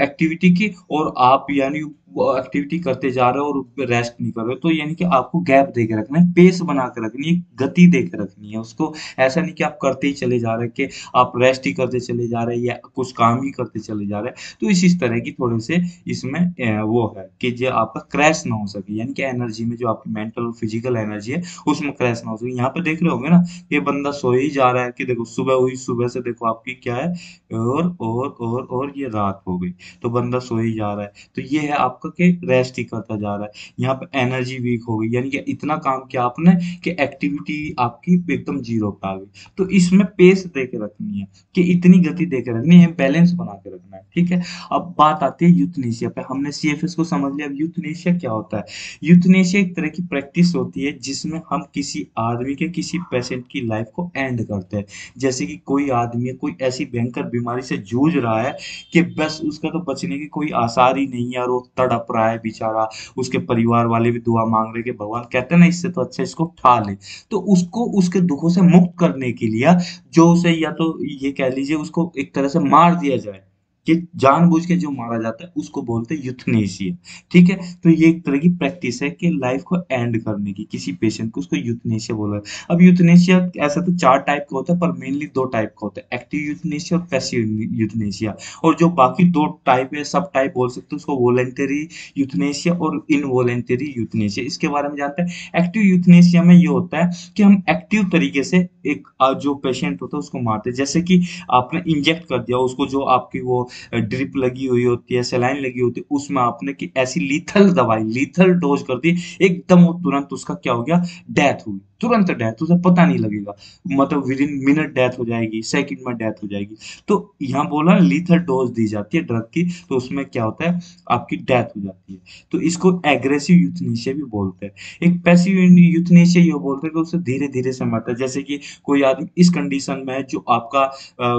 एक्टिविटी की और आप यानी वो एक्टिविटी करते जा रहे हो और रेस्ट नहीं कर रहे हो, तो यानी कि आपको गैप दे के रखना है, पेस बना के रखनी है, गति दे के रखनी है उसको। ऐसा नहीं कि आप करते ही चले जा रहे हैं, कि आप रेस्ट ही करते चले जा रहे हैं या कुछ काम ही करते चले जा रहे हैं। तो इस तरह की थोड़े से इसमें वो है कि जो आपका क्रैश ना हो सके, यानी कि एनर्जी में जो आपकी मेंटल और फिजिकल एनर्जी है उसमें क्रैश ना हो सके। यहाँ पे देख रहे होंगे ना, ये बंदा सो ही जा रहा है कि देखो सुबह हुई, सुबह से देखो आपकी क्या है, और ये रात हो गई, तो बंदा सो ही जा रहा है। तो ये है आपका कि रेस्ट ही करता जा रहा है। यहाँ पे एनर्जी वीक हो गई, यानी कि इतना काम किया आपने कि एक्टिविटी आपकी एकदम जीरो पे आ गई। तो इसमें पेस दे के रखनी है, कि इतनी गति दे के रखनी है, बैलेंस बना के रखना है, ठीक है। अब बात आती है यूथनेशिया पे। हमने सीएफएस को समझ लिया, अब यूथनेशिया क्या होता है। यूथनेशिया एक तरह की प्रैक्टिस होती है जिसमें हम किसी आदमी के, किसी पेशेंट की लाइफ को एंड करते हैं। जैसे कि कोई आदमी है, कोई ऐसी भयंकर बीमारी से जूझ रहा है कि बस उसका तो बचने की कोई आसार ही नहीं है, और वो तड़प रहा है बेचारा। उसके परिवार वाले भी दुआ मांग रहे हैं कि भगवान, कहते हैं ना, इससे तो अच्छा इसको उठा ले। तो उसको उसके दुखों से मुक्त करने के लिए जो उसे, या तो ये कह लीजिए उसको एक तरह से मार दिया जाए, कि जानबूझ के जो मारा जाता है उसको बोलते हैं यूथनेशिया, ठीक है। तो ये एक तरह की प्रैक्टिस है कि लाइफ को एंड करने की किसी पेशेंट को, उसको यूथनेशिया बोला है। अब यूथनेशिया ऐसा तो चार टाइप का होता है, पर मेनली दो टाइप का होता है, एक्टिव यूथनेशिया और पैसिव यूथनेशिया। और जो बाकी दो टाइप है, सब टाइप बोल सकते हो उसको, वॉलेंटरी यूथनेशिया और इनवॉलेंटरी यूथनेशिया। इसके बारे में जानते हैं। एक्टिव यूथनेशिया में ये होता है कि हम एक्टिव तरीके से एक जो पेशेंट होता है उसको मारते हैं। जैसे कि आपने इंजेक्ट कर दिया उसको, जो आपकी वो ड्रिप लगी हुई होती है, सेलाइन लगी होती है, उसमें आपने कि ऐसी लीथल दवाई, लीथल डोज कर दी, एकदम वो तुरंत उसका क्या हो गया, डेथ हुई, तुरंत डेथ, उसे पता नहीं लगेगा, मतलब विद इन मिनट डेथ हो जाएगी, सेकंड में डेथ हो जाएगी। तो यहाँ बोला लीथल डोज दी जाती है ड्रग की, तो उसमें क्या होता है, आपकी डेथ हो जाती है। तो इसको एग्रेसिव यूथनेशिया भी बोलते हैं। एक पैसिव यूथनेशिया ये बोलते हैं कि उसे धीरे धीरे से मरता है। जैसे कि कोई आदमी इस कंडीशन में है जो आपका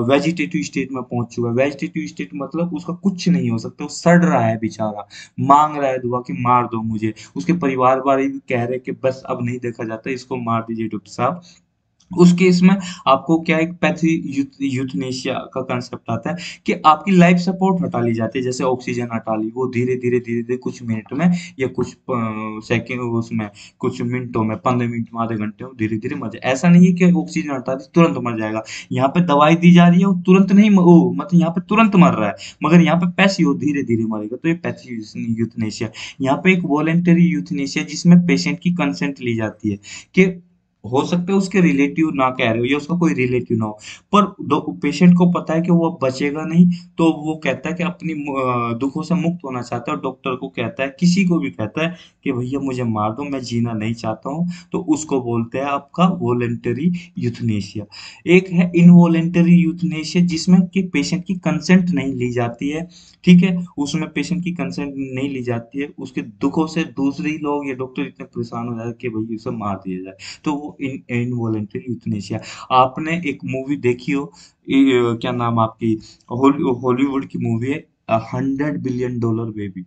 वेजिटेटिव स्टेट में पहुंच चुका है। वेजिटेटिव स्टेट मतलब उसका कुछ नहीं हो सकता, वो सड़ रहा है बेचारा, मांग रहा है दुआ कि मार दो मुझे। उसके परिवार वाले भी कह रहे हैं कि बस अब नहीं देखा जाता, इसको मार दीजिए डॉक्टर साहब। उस केस में आपको क्या, एक पैथी यूथनेशिया का कंसेप्ट आता है कि आपकी लाइफ सपोर्ट हटा ली जाती है। जैसे ऑक्सीजन हटा ली, वो धीरे धीरे धीरे धीरे कुछ मिनट में या कुछ सेकंड, उसमें कुछ मिनटों में, 15 मिनट में, आधे घंटे में धीरे धीरे मर जाए। ऐसा नहीं है कि ऑक्सीजन हटा दी तुरंत मर जाएगा। यहाँ पे दवाई दी जा रही है, वो तुरंत नहीं वो मतलब यहाँ पे तुरंत मर रहा है, मगर यहाँ पे पैसिव धीरे धीरे मरेगा। तो ये पैसिव यूथनेशिया। यहाँ पे एक वॉलेंटरी यूथनेशिया जिसमें पेशेंट की कंसेंट ली जाती है, कि हो सकता है उसके रिलेटिव ना कह रहे हो या उसका कोई रिलेटिव ना हो, पर पेशेंट को पता है कि वो अब बचेगा नहीं, तो वो कहता है कि अपनी दुखों से मुक्त होना चाहता है, और डॉक्टर को कहता है, किसी को भी कहता है कि भैया मुझे मार दो, मैं जीना नहीं चाहता हूँ। तो उसको बोलते हैं आपका वॉलेंटरी यूथनेशिया। एक है इनवॉलेंटरी यूथनेशिया, जिसमें कि पेशेंट की कंसेंट नहीं ली जाती है, ठीक है। उसमें पेशेंट की कंसेंट नहीं ली जाती है, उसके दुखों से दूसरे ही लोग या डॉक्टर इतने परेशान हो जाते हैं कि भाई उसे मार दिया जाए। तो वो इनवॉलेंटरी यूथनेशिया। आपने एक मूवी देखी हो, क्या नाम आपकी, हॉलीवुड की मूवी है, 100 बिलियन डॉलर बेबी।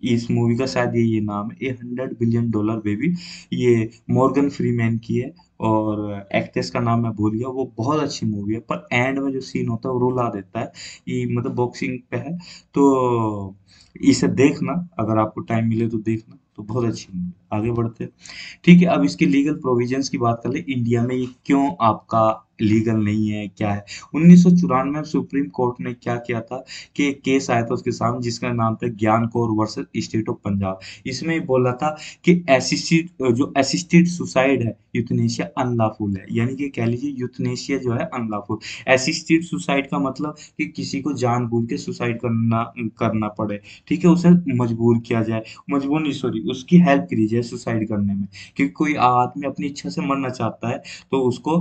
इस मूवी का शायद ये नाम है, 100 बिलियन डॉलर बेबी। ये मॉर्गन फ्रीमैन की है, और एक्ट्रेस का नाम मैं भूल गया। वो बहुत अच्छी मूवी है, पर एंड में जो सीन होता है वो रुला देता है। ये मतलब बॉक्सिंग पे है, तो इसे देखना, अगर आपको टाइम मिले तो देखना, तो बहुत अच्छी मूवी। आगे बढ़ते हैं, ठीक है। अब इसके लीगल प्रोविजंस की बात कर ले, इंडिया में ये क्यों आपका लीगल नहीं है, क्या है। 1994 में सुप्रीम कोर्ट ने क्या किया था, कि एक केस आया था उसके सामने जिसका नाम था ज्ञान Kaur versus state of Punjab. इसमें बोला था कि असिस्टेड सुसाइड है, यूथनेशिया अनलॉफुल है, यानी कि कह लीजिए यूथनेशिया जो है अनलॉफुल। असिस्टेड सुसाइड का मतलब कि किसी को जानबूझ के सुसाइड करना करना पड़े, ठीक है, उसे मजबूर किया जाए, मजबूर नहीं, सॉरी, उसकी हेल्प करी जाए सुसाइड करने में। क्योंकि कोई आदमी अपनी इच्छा से मरना चाहता है, तो उसको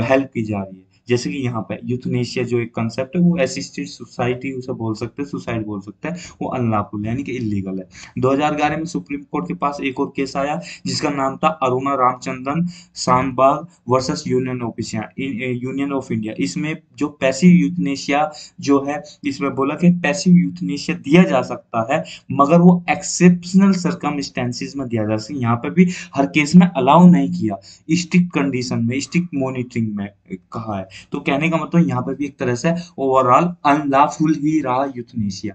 हेल्प की जा रही है। जैसे कि यहाँ पे यूथनेशिया जो एक कंसेप्ट है, वो असिस्टेड सुसाइटी उसे बोल सकते हैं, सुसाइड बोल सकते हैं, वो अनलॉफुल यानी कि इलीगल है। 2011 में सुप्रीम कोर्ट के पास एक और केस आया, जिसका नाम था Aruna Ramachandran Shanbaug versus Union of India. इसमें जो पैसिव यूथनेशिया जो है, इसमें बोला कि पैसिव यूथनेशिया दिया जा सकता है, मगर वो एक्सेप्शनल सर्कमस्टेंसेस में दिया जा सकता है। यहाँ पे भी हर केस में अलाउ नहीं किया, स्ट्रिक्ट कंडीशन में, स्ट्रिक्ट मॉनिटरिंग में कहा है। तो कहने का मतलब यहाँ पे भी एक तरह से ओवरऑल अनलॉफुल ही रहा यूथनेशिया।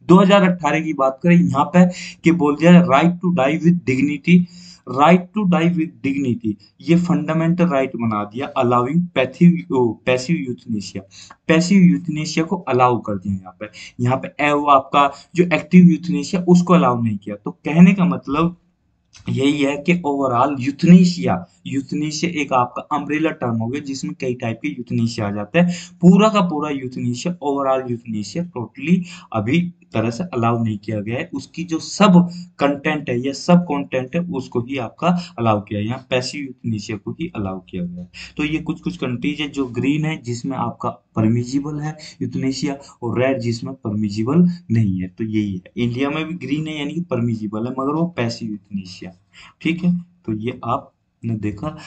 2018 की बात करें यहाँ पे कि बोल दिया right to die with dignity, right to die with dignity ये फंडामेंटल राइट बना दिया, allowing passive euthanasia, passive euthanasia को अलाउ कर दिया यहाँ पे वो आपका जो एक्टिव यूथनेशिया उसको अलाउ नहीं किया। तो कहने का मतलब यही है कि ओवरऑल यूथनेशिया, यूथनेशिया एक आपका अम्ब्रेला टर्म हो गया जिसमें कई टाइप के यूथनेशिया आ जाते हैं। पूरा का पूरा यूथनेशिया, ओवरऑल यूथनेशिया टोटली अभी तरह से अलाउ नहीं किया गया है, उसकी जो सब कंटेंट है या सब कंटेंट है उसको ही आपका अलाउ किया है, यहाँ पैसिव यूथनेशिया को ही अलाउ किया गया है। तो ये कुछ कुछ कंट्रीज है जो ग्रीन है जिसमें आपका परमिजिबल है यूथनेशिया, और रेड जिसमें परमिजिबल नहीं है। तो यही है, इंडिया में भी ग्रीन है यानी कि परमिजिबल है मगर वो पैसिव यूथनेशिया। ठीक है, तो ये आपने देखा।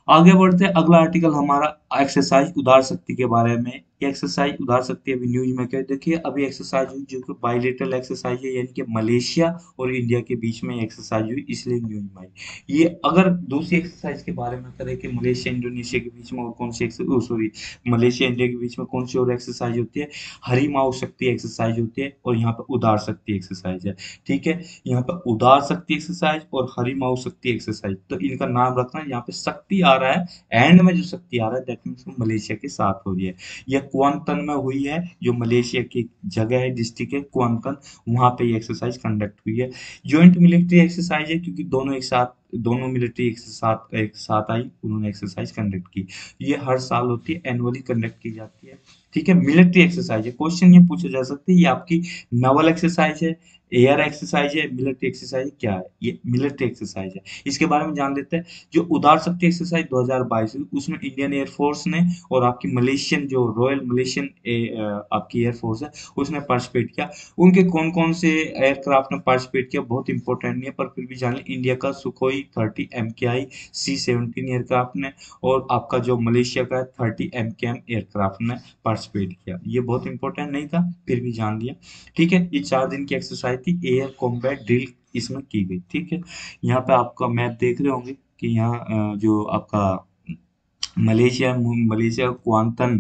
आगे बढ़ते हैं, अगला आर्टिकल हमारा एक्सरसाइज उदार शक्ति के बारे में। ये एक्सरसाइज उदार शक्ति अभी न्यूज में क्या देखिए, अभी एक्सरसाइज हुई जो कि बायलेटरल एक्सरसाइज है, यानी कि मलेशिया और इंडिया के बीच में एक्सरसाइज हुई इसलिए न्यूज में आई। ये अगर दूसरी एक्सरसाइज के बारे में करें कि मलेशिया इंडोनेशिया के बीच में और कौन सी सॉरी मलेशिया इंडिया के बीच में कौन सी और एक्सरसाइज होती है, हरिमाऊ शक्ति एक्सरसाइज होती है और यहाँ पर उदार शक्ति एक्सरसाइज है। ठीक है, यहाँ पर उदार शक्ति एक्सरसाइज और हरिमाऊ शक्ति एक्सरसाइज, तो इनका नाम रखना, यहाँ पे शक्ति आ रहा है एंड में जो शक्ति आ रहा है दैट मीन्स मलेशिया के साथ हो रही है। यह क्वांटन में हुई है, जो मलेशिया की जगह है, डिस्ट्रिक्ट है क्वांटन, वहां पे ये एक्सरसाइज कंडक्ट हुई है। ज्वाइंट मिलिट्री एक्सरसाइज है क्योंकि दोनों एक साथ, दोनों मिलिट्री एक साथ आई, उन्होंने एक्सरसाइज कंडक्ट की। ये हर साल होती है, एनुअली कंडक्ट की जाती है। ठीक है, मिलिट्री एक्सरसाइज है, क्वेश्चन ये पूछा जा सकता है ये आपकी नावल एक्सरसाइज है, एयर एक्सरसाइज है, मिलिट्री एक्सरसाइज क्या है, ये मिलिट्री एक्सरसाइज है। इसके बारे में जान लेते हैं। जो उदार शक्ति एक्सरसाइज 2022 हुई उसमें इंडियन एयरफोर्स ने और आपकी मलेशियन जो रॉयल मलेशियन आपकी एयरफोर्स है उसने पार्टिसिपेट किया। उनके कौन कौन से एयरक्राफ्ट ने पार्टिसिपेट किया बहुत इंपॉर्टेंट नहीं है पर फिर भी जान लें, इंडिया का सुखोई 30 MKI C-17 एयरक्राफ्ट ने, और आपका जो मलेशिया का 30 MKM एयरक्राफ्ट ने पार्टिसिपेट किया। ये बहुत इंपॉर्टेंट नहीं था फिर भी जान लिया। ठीक है, ये 4 दिन की एक्सरसाइज थी, एयर कॉम्बैट ड्रिल इसमें की गई। ठीक है, यहाँ पे आपका मैप देख रहे होंगे कि यहाँ जो आपका मलेशिया क्वांटन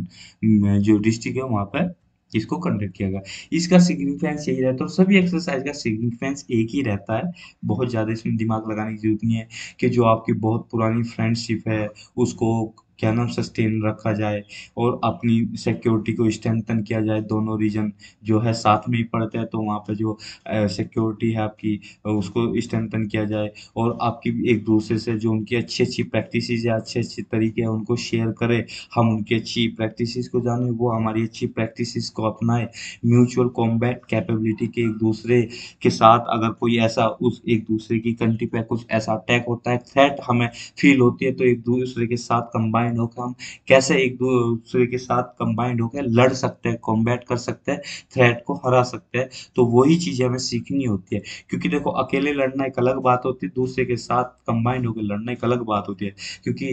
जो डिस्ट्रिक्ट है वहां पर इसको कंडक्ट किया गया। इसका सिग्निफिकेंस यही रहता है, और सभी एक्सरसाइज का सिग्निफिकेंस एक ही रहता है, बहुत ज्यादा इसमें दिमाग लगाने की जरूरत नहीं है कि जो आपकी बहुत पुरानी फ्रेंडशिप है उसको क्या नाम सस्टेन रखा जाए और अपनी सिक्योरिटी को स्ट्रेंथन किया जाए। दोनों रीजन जो है साथ में ही पड़ते हैं तो वहाँ पे जो सिक्योरिटी है आपकी उसको स्ट्रेंथन किया जाए, और आपकी एक दूसरे से जो उनकी अच्छी अच्छी प्रैक्टिसेस या अच्छे अच्छे तरीके हैं उनको शेयर करें, हम उनकी अच्छी प्रैक्टिसेस को जानें, वो हमारी अच्छी प्रैक्टिसेस को अपनाएं। म्यूचुअल कॉम्बैट कैपेबिलिटी के एक दूसरे के साथ अगर कोई ऐसा उस एक दूसरे की कंट्री पे कुछ ऐसा अटैक होता है, थ्रेट हमें फील होती है, तो एक दूसरे के साथ कंबाइंड होकर हम कैसे एक दूसरे के साथ कंबाइंड होकर लड़ सकते हैं, कॉम्बैट कर सकते हैं, थ्रेट को हरा सकते हैं। तो वही चीजें हमें सीखनी होती है, क्योंकि देखो अकेले लड़ना एक अलग बात होती है, दूसरे के साथ कंबाइंड होकर लड़ना एक अलग बात होती है। क्योंकि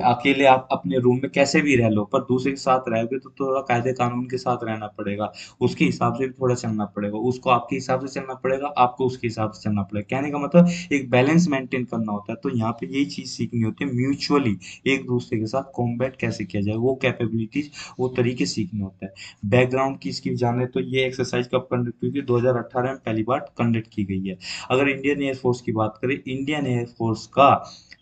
अकेले आप अपने रूम में कैसे भी रह लो पर दूसरे के साथ रहोगे तो थोड़ा कायदे कानून के साथ रहना पड़ेगा, उसके हिसाब से भी थोड़ा चलना पड़ेगा, उसको आपके हिसाब से चलना पड़ेगा, आपको उसके हिसाब से चलना पड़ेगा। कहने का मतलब एक बैलेंस मेंटेन करना होता है। तो यहाँ पे यही चीज सीखनी होती है, म्यूचुअली एक दूसरे के साथ कॉम्बैट कैसे किया जाए, वो कैपेबिलिटीज वो तरीके सीखने होता है। बैकग्राउंड की इसकी जाने तो ये एक्सरसाइज कब कंडक्ट हुई थी, 2018 में पहली बार कंडक्ट की गई है। अगर इंडियन एयरफोर्स की बात करें, इंडियन एयरफोर्स का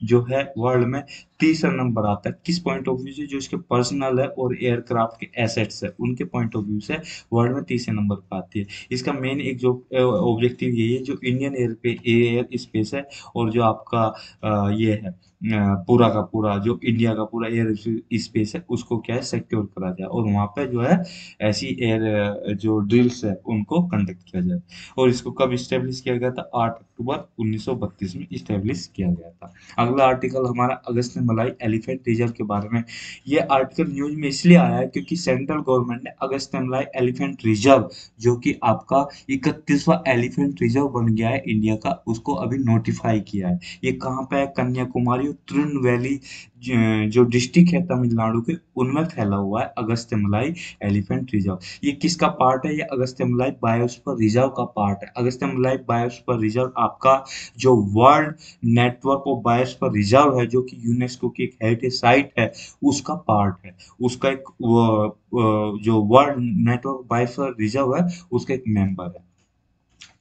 जो है वर्ल्ड में तीसरा नंबर आता है। किस पॉइंट ऑफ व्यू से, जो इसके पर्सनल है और एयरक्राफ्ट के एसेट्स है उनके पॉइंट ऑफ व्यू से वर्ल्ड में तीसरे नंबर पर आती है। इसका मेन एक जो ऑब्जेक्टिव यही है, जो इंडियन एयर स्पेस है और जो आपका ये है पूरा का पूरा जो इंडिया का पूरा एयर स्पेस है उसको क्या है सिक्योर करा जाए, और वहां पे जो है ऐसी एयर जो ड्रिल्स है उनको कंडक्ट किया जाए। और इसको कब स्टेब्लिश किया गया था, 8 अक्टूबर 1932 में स्टेब्लिश किया गया था। अगला आर्टिकल हमारा अगस्त मलाई एलिफेंट रिजर्व के बारे में। ये आर्टिकल न्यूज में इसलिए आया है क्योंकि सेंट्रल गवर्नमेंट ने अगस्त मलाई एलिफेंट रिजर्व, जो कि आपका 31वां एलिफेंट रिजर्व बन गया है इंडिया का, उसको अभी नोटिफाई किया है। ये कहाँ पे है, कन्याकुमारी तमिलनाडु तिरुनेलवेली जो डिस्ट्रिक्ट है तमिलनाडु के, उनमें फैला हुआ है अगस्त्यमलाई एलिफेंट रिजर्व। ये किसका पार्ट है? ये अगस्त्यमलाई बायोस्फीयर रिजर्व का पार्ट है। अगस्त्यमलाई बायोस्फीयर रिजर्व आपका जो world network of biosphere reserve है, जो कि यूनेस्को की एक हेरिटेज साइट है, उसका पार्ट है। उसका एक जो वर्ल्ड नेटवर्क बायोस्फीयर रिजर्व है, उसका एक मेंबर है।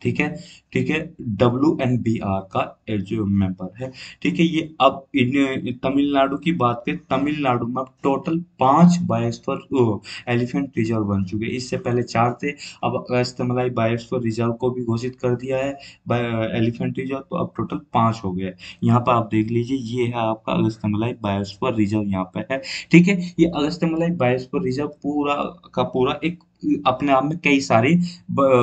ठीक है, ठीक है, WNBR का जो मेंबर है। ठीक है, ये अब तमिलनाडु की बात करें, तमिलनाडु में अब टोटल 5 बायोस्फीयर एलिफेंट रिजर्व बन चुके हैं। इससे पहले 4 थे, अब अगस्त्यमलाई बायोस्फीयर रिजर्व को भी घोषित कर दिया है एलिफेंट रिजर्व, तो अब टोटल 5 हो गए। यहाँ पर आप देख लीजिए, ये है आपका अगस्त्यमलाई बायोस्फीयर रिजर्व यहाँ पे है। ठीक है, ये अगस्त्यमलाई बायोस्फीयर रिजर्व पूरा का पूरा एक अपने आप में कई सारे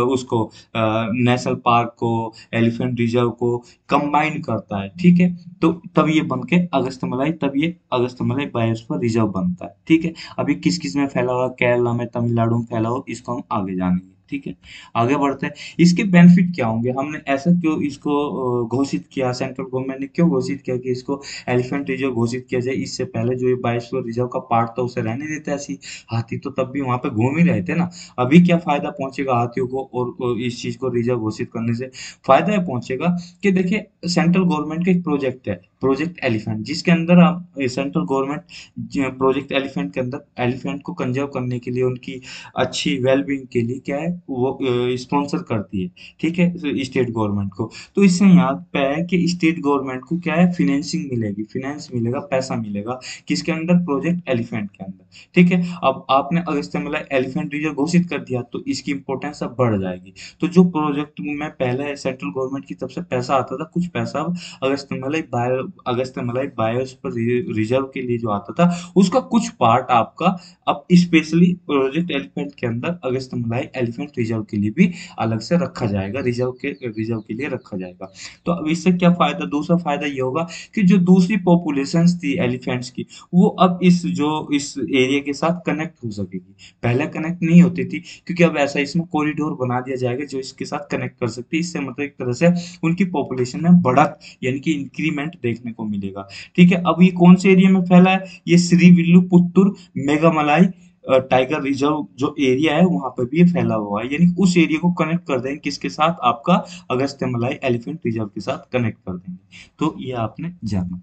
उसको नेशनल पार्क को, एलिफेंट रिजर्व को कंबाइन करता है। ठीक है, तो तब ये बन के अगस्त्यमलाई, तब ये अगस्त्यमलाई बायोस्फीयर रिजर्व बनता है। ठीक है, अभी किस किस में फैला हुआ? केरला में, तमिलनाडु में फैला हुआ, इसको हम आगे जानेंगे। ठीक है, आगे बढ़ते हैं। इसके बेनिफिट क्या होंगे? हमने ऐसा क्यों इसको घोषित किया, सेंट्रल गवर्नमेंट ने क्यों घोषित किया कि इसको एलिफेंट रिजर्व घोषित किया जाए? इससे पहले जो ये बायोस्फीयर रिजर्व का पार्ट था, उसे रहने देते ऐसी, हाथी तो तब भी वहां पे घूम ही रहे थे ना। अभी क्या फायदा पहुंचेगा हाथियों को और इस चीज को रिजर्व घोषित करने से? फायदा ये पहुंचेगा कि देखिए, सेंट्रल गवर्नमेंट का एक प्रोजेक्ट है, प्रोजेक्ट एलिफेंट, जिसके अंदर आप सेंट्रल गवर्नमेंट प्रोजेक्ट एलिफेंट के अंदर एलिफेंट को कंजर्व करने के लिए, उनकी अच्छी वेलबींग के लिए क्या है वो स्पॉन्सर करती है। ठीक है, स्टेट गवर्नमेंट को। तो इससे यहाँ पे है कि स्टेट गवर्नमेंट को क्या है, फिनेंसिंग मिलेगी, फिनेंस मिलेगा, पैसा मिलेगा, किसके अंदर? प्रोजेक्ट एलिफेंट के अंदर। ठीक है, अब आपने अगस्त्यमलाई एलिफेंट रिजर्व घोषित कर दिया, तो इसकी इंपॉर्टेंस अब बढ़ जाएगी। तो जो प्रोजेक्ट में पहले सेंट्रल गवर्नमेंट की तरफ से पैसा आता था, कुछ पैसा अब अगस्त्यमलाई बायोस्फीयर रिजर्व के लिए जो आता था, उसका कुछ पार्ट आपका अब स्पेशली प्रोजेक्ट एलिफेंट के अंदर अगस्त्यमलाई एलिफेंट रिजर्व के लिए भी अलग से रखा जाएगा, रिजर्व के लिए रखा जाएगा। तो अब इससे क्या फायदा? दूसरा फायदा ये होगा कि जो दूसरी पॉपुलेशंस थी एलिफेंट्स की, वो अब इस एरिया के साथ कनेक्ट हो सकेगी। पहले कनेक्ट नहीं होती थी, क्योंकि अब ऐसा इसमें कॉरिडोर बना दिया जाएगा जो इसके साथ कनेक्ट कर सकती है। इससे मतलब एक तरह से उनकी पॉपुलेशन में बढ़त यानी कि इंक्रीमेंट देखने को मिलेगा। ठीक है, अब ये कौन से एरिया में फैला है? ये श्रीविल्लुपुत्तुर मेघामलाई टाइगर रिजर्व जो एरिया है, वहां पर भी ये फैला हुआ है। यानी उस एरिया को कनेक्ट कर देंगे किसके साथ? आपका अगस्त्यमलाई एलिफेंट रिजर्व के साथ कनेक्ट कर देंगे। तो ये आपने जाना।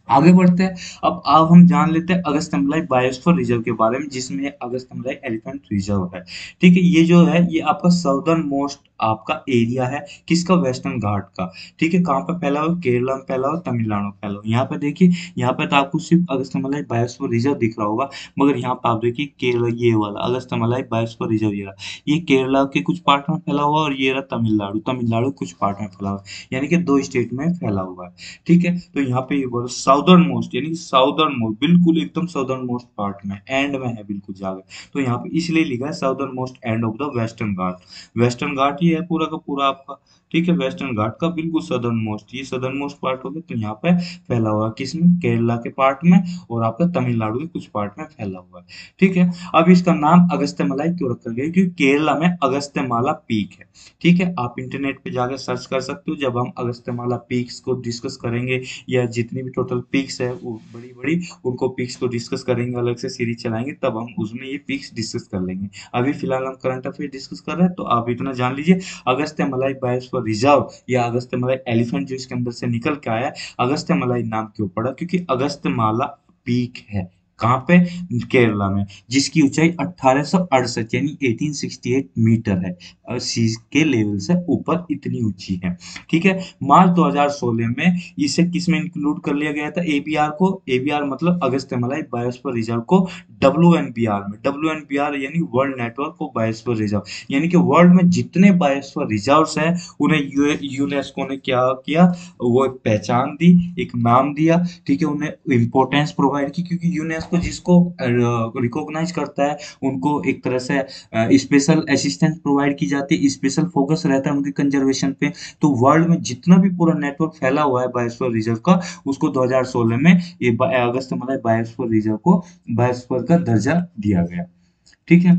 आगे बढ़ते हैं। अब हम जान लेते हैं अगस्त्यमलाई बायोस्फीयर रिजर्व के बारे में, जिसमें अगस्त्यमलाई एलिफेंट रिजर्व है। ठीक है, ये जो है, ये आपका साउदर्न मोस्ट आपका एरिया है, किसका? वेस्टर्न घाट का। ठीक है, कहाँ पे फैला हुआ? केरला में फैला हुआ, तमिलनाडु में फैला हुआ। यहाँ पे देखिए, यहाँ पे तो आपको सिर्फ अगस्त्यमलाई बायोस्फीयर रिजर्व दिख रहा होगा, मगर यहाँ पे आप देखिए केरला, ये वाला अगस्त्यमलाई बायोस्फीयर रिजर्व, ये केरला के कुछ पार्ट में फैला हुआ, और ये रहा तमिलनाडु, तमिलनाडु कुछ पार्ट में फैला हुआ, यानी कि 2 स्टेट में फैला हुआ है। ठीक है, तो यहाँ पे ये बोलो साउदर्न मोस्ट, यानी साउदर्न मोस्ट, बिल्कुल एकदम साउदर्न मोस्ट पार्ट में, एंड में है बिल्कुल जाकर। तो यहाँ पे इसलिए लिखा है southern most end of the Western Ghat. Western Ghat ही है पूरा का पूरा आपका। ठीक है, वेस्टर्न घाट का बिल्कुल सदर्न मोस्ट, ये सदर्न मोस्ट पार्ट हो गया। तो यहाँ पे फैला हुआ है किसमें? केरला के पार्ट में, और आपका तमिलनाडु के कुछ पार्ट में फैला हुआ है। ठीक है, अब इसका नाम अगस्त्यमलाई क्यों रखा गया? क्योंकि केरला में अगस्त्यमाला पीक है। ठीक है, आप इंटरनेट पे जाकर सर्च कर सकते हो। जब हम अगस्त्यमाला पीक्स को डिस्कस करेंगे, या जितनी भी टोटल पीक्स है वो बड़ी बड़ी, उनको पीक्स को डिस्कस करेंगे, अलग से सीरीज चलाएंगे, तब हम उसमें ये पीक्स डिस्कस कर लेंगे। अभी फिलहाल हम करंट अफेयर डिस्कस कर रहे हैं, तो आप इतना जान लीजिए, अगस्त्यमलाई बायोस्फीयर रिजर्व या अगस्त्यमलाई एलिफेंट जो इसके अंदर से निकल के आया है, अगस्त्यमलाई नाम क्यों पड़ा? क्योंकि अगस्त्यमाला पीक है, कहाँ पे? केरला में, जिसकी ऊंचाई 1868 यानी 1868 मीटर है, और सी के लेवल से ऊपर इतनी ऊंची है। ठीक है, मार्च 2016 में इसे किस में इंक्लूड कर लिया गया था? एबीआर को, एबीआर मतलब अगस्त्यमलाई बायोस्फीयर रिजर्व को डब्ल्यूएनबीआर में, डब्ल्यूएनबीआर यानी world network of biosphere reserve, यानी कि वर्ल्ड में जितने बायोस्फीयर रिजर्व्स हैं, उन्हें यूनेस्को ने क्या किया? वो एक पहचान दी, एक नाम दिया। ठीक है, उन्हें इंपॉर्टेंस प्रोवाइड की, क्योंकि यूनेस्को जिसको रिकॉग्नाइज करता है, उनको एक तरह से स्पेशल असिस्टेंस प्रोवाइड की जाती है, स्पेशल फोकस रहता है उनके कंजर्वेशन पे। तो वर्ल्ड में जितना भी पूरा नेटवर्क फैला हुआ है बायोस्फीयर रिजर्व का, उसको 2016 में ये अगस्त्यमलाई बायोस्फीयर रिजर्व को बायोस्फीयर का दर्जा दिया गया। ठीक है,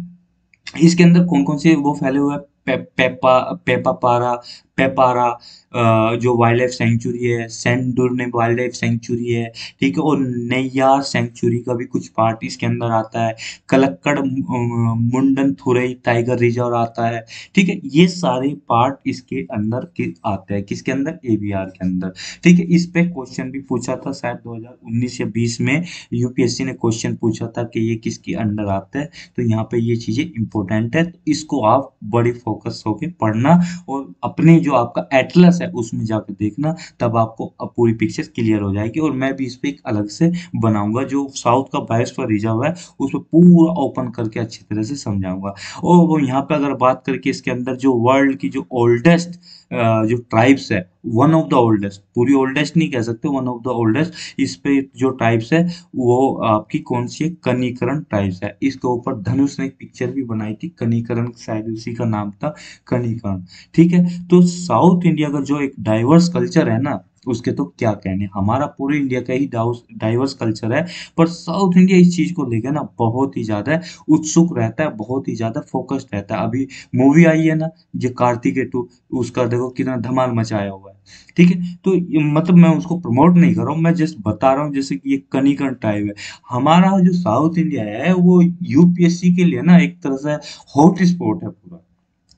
इसके अंदर कौन कौन से वो फैले हुए हैं? पेपापारा, पेपारा जो वाइल्ड लाइफ सेंचुरी है, सेंडुरने वाइल्ड लाइफ सेंचुरी है, ठीक है, और नैयार सेंचुरी का भी कुछ पार्ट इसके अंदर आता है, कलक्कड़ मुंडन थुरई टाइगर रिजर्व आता है, ठीक है, ये सारे पार्ट इसके अंदर आते हैं, किसके अंदर, एबीआर के अंदर, ठीक है। इस पे क्वेश्चन भी पूछा था शायद 2019 या 20 में, यूपीएससी ने क्वेश्चन पूछा था कि ये किसके अंडर आता है, तो यहाँ पे ये चीजें इंपॉर्टेंट है, तो इसको आप बड़ी फोकस होके पढ़ना, और अपने जो आपका एटलस है उसमें जाकर देखना, तब आपको पूरी पिक्चर क्लियर हो जाएगी। और मैं भी इस पे एक अलग से बनाऊंगा, जो साउथ का बायोस्फीयर रिजर्व है उसको पूरा ओपन करके अच्छी तरह से समझाऊंगा। और वो यहाँ पे अगर बात करके इसके अंदर जो वर्ल्ड की जो ओल्डेस्ट जो ट्राइब्स है, वन ऑफ द ओल्डेस्ट, पूरी ओल्डेस्ट नहीं कह सकते, वन ऑफ द ओल्डेस्ट, इस पे जो ट्राइब्स है वो आपकी कौन सी है, कनिकरण ट्राइब्स है। इसके ऊपर धनुष ने एक पिक्चर भी बनाई थी, कनिकरण, शायद उसी का नाम था, कनिकरण, ठीक है। तो साउथ इंडिया का जो एक डाइवर्स कल्चर है ना, उसके तो क्या कहने, हमारा पूरे इंडिया का ही डाइवर्स कल्चर है, पर साउथ इंडिया इस चीज को लेकर ना बहुत ही ज्यादा उत्सुक रहता है, बहुत ही ज्यादा फोकस्ड रहता है। अभी मूवी आई है ना, जो कार्तिकेय 2, उसका देखो कितना धमाल मचाया हुआ है, ठीक है। तो मतलब मैं उसको प्रमोट नहीं कर रहा हूँ, मैं जस्ट बता रहा हूँ, जैसे कि ये कनिकन टाइप है। हमारा जो साउथ इंडिया है वो यूपीएससी के लिए ना एक तरह से हॉट स्पॉट है पूरा,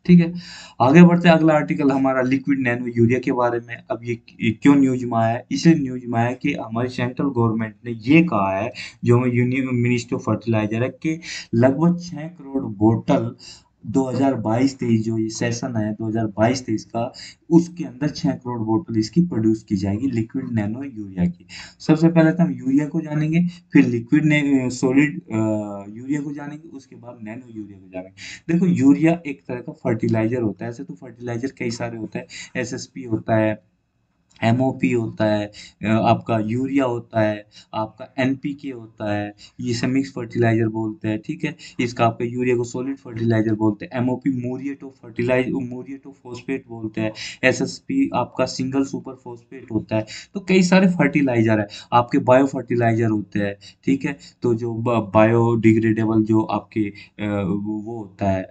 ठीक है। आगे बढ़ते हैं, अगला आर्टिकल हमारा लिक्विड नैनो यूरिया के बारे में। अब ये क्यों न्यूज में आया है, इसलिए न्यूज में आया है कि हमारी सेंट्रल गवर्नमेंट ने ये कहा है, जो यूनियन मिनिस्ट्री ऑफ फर्टिलाइजर है, कि लगभग 6 करोड़ बोतल 2022-23 जो ये सेशन है 2022-23 का, उसके अंदर 6 करोड़ बोतल इसकी प्रोड्यूस की जाएगी लिक्विड नैनो यूरिया की। सबसे पहले तो हम यूरिया को जानेंगे, फिर लिक्विड ने सॉलिड यूरिया को जानेंगे, उसके बाद नैनो यूरिया को जानेंगे। देखो, यूरिया एक तरह का फर्टिलाइजर होता है, ऐसे तो फर्टिलाइजर कई सारे होते हैं, एसएसपी होता है, एमओपी होता है, आपका यूरिया होता है, आपका एनपीके होता है, ये सब मिक्स फर्टिलाइजर बोलते हैं, ठीक है। इसका आपका यूरिया को सॉलिड फर्टिलाइजर बोलते हैं, MOP muriate of fertilise muriate of phosphate बोलते हैं, एसएसपी आपका सिंगल सुपर फॉस्फेट होता है। तो कई सारे फर्टिलाइजर है, आपके बायो फर्टिलाइजर होते हैं, ठीक है। तो जो बायोडिग्रेडेबल जो आपके वो होता है,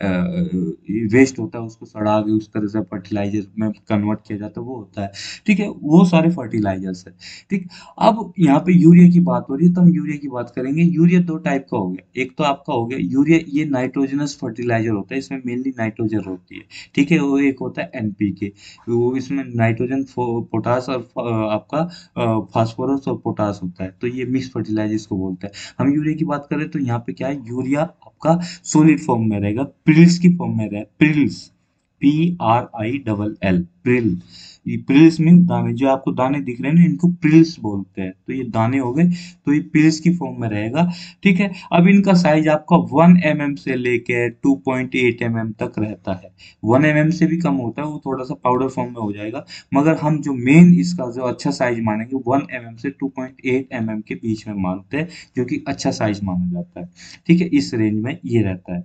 वेस्ट होता है, उसको सड़ा के उस तरह से फर्टिलाइजर में कन्वर्ट किया जाता है, वो होता है, ठीक है। वो सारे फर्टिलाइजर्स है, ठीक। अब यहाँ पे यूरिया की बात हो रही है, तो हम यूरिया की बात करेंगे। यूरिया दो टाइप का हो गया, एक तो आपका हो गया यूरिया, ये नाइट्रोजनस फर्टिलाइजर होता है, इसमें मेनली नाइट्रोजन होती है, ठीक है। वो एक होता है एनपीके, वो इसमें नाइट्रोजन, पोटास और आपका फास्फोरस और पोटास होता है, तो ये मिक्स फर्टिलाइजर इसको बोलते हैं। हम यूरिया की बात करें तो यहाँ पे क्या है, यूरिया आपका सॉलिड फॉर्म में रहेगा, प्रिल्स की फॉर्म में रहेगा, प्रिल्स, PRILL, प्रिल। ये प्रिल्स मीन दाने, जो आपको दाने दिख रहे हैं ना, इनको प्रिल्स बोलते हैं, तो ये दाने हो गए, तो ये प्रिल्स की फॉर्म में रहेगा, ठीक है। अब इनका साइज आपका 1 mm से लेके 2.8 mm तक रहता है, 1 mm से भी कम होता है, वो थोड़ा सा पाउडर फॉर्म में हो जाएगा, मगर हम जो मेन इसका जो अच्छा साइज मानेंगे 1 mm से 2.8 mm के बीच में मानते हैं, जो कि अच्छा साइज माना जाता है, ठीक है। इस रेंज में ये रहता है।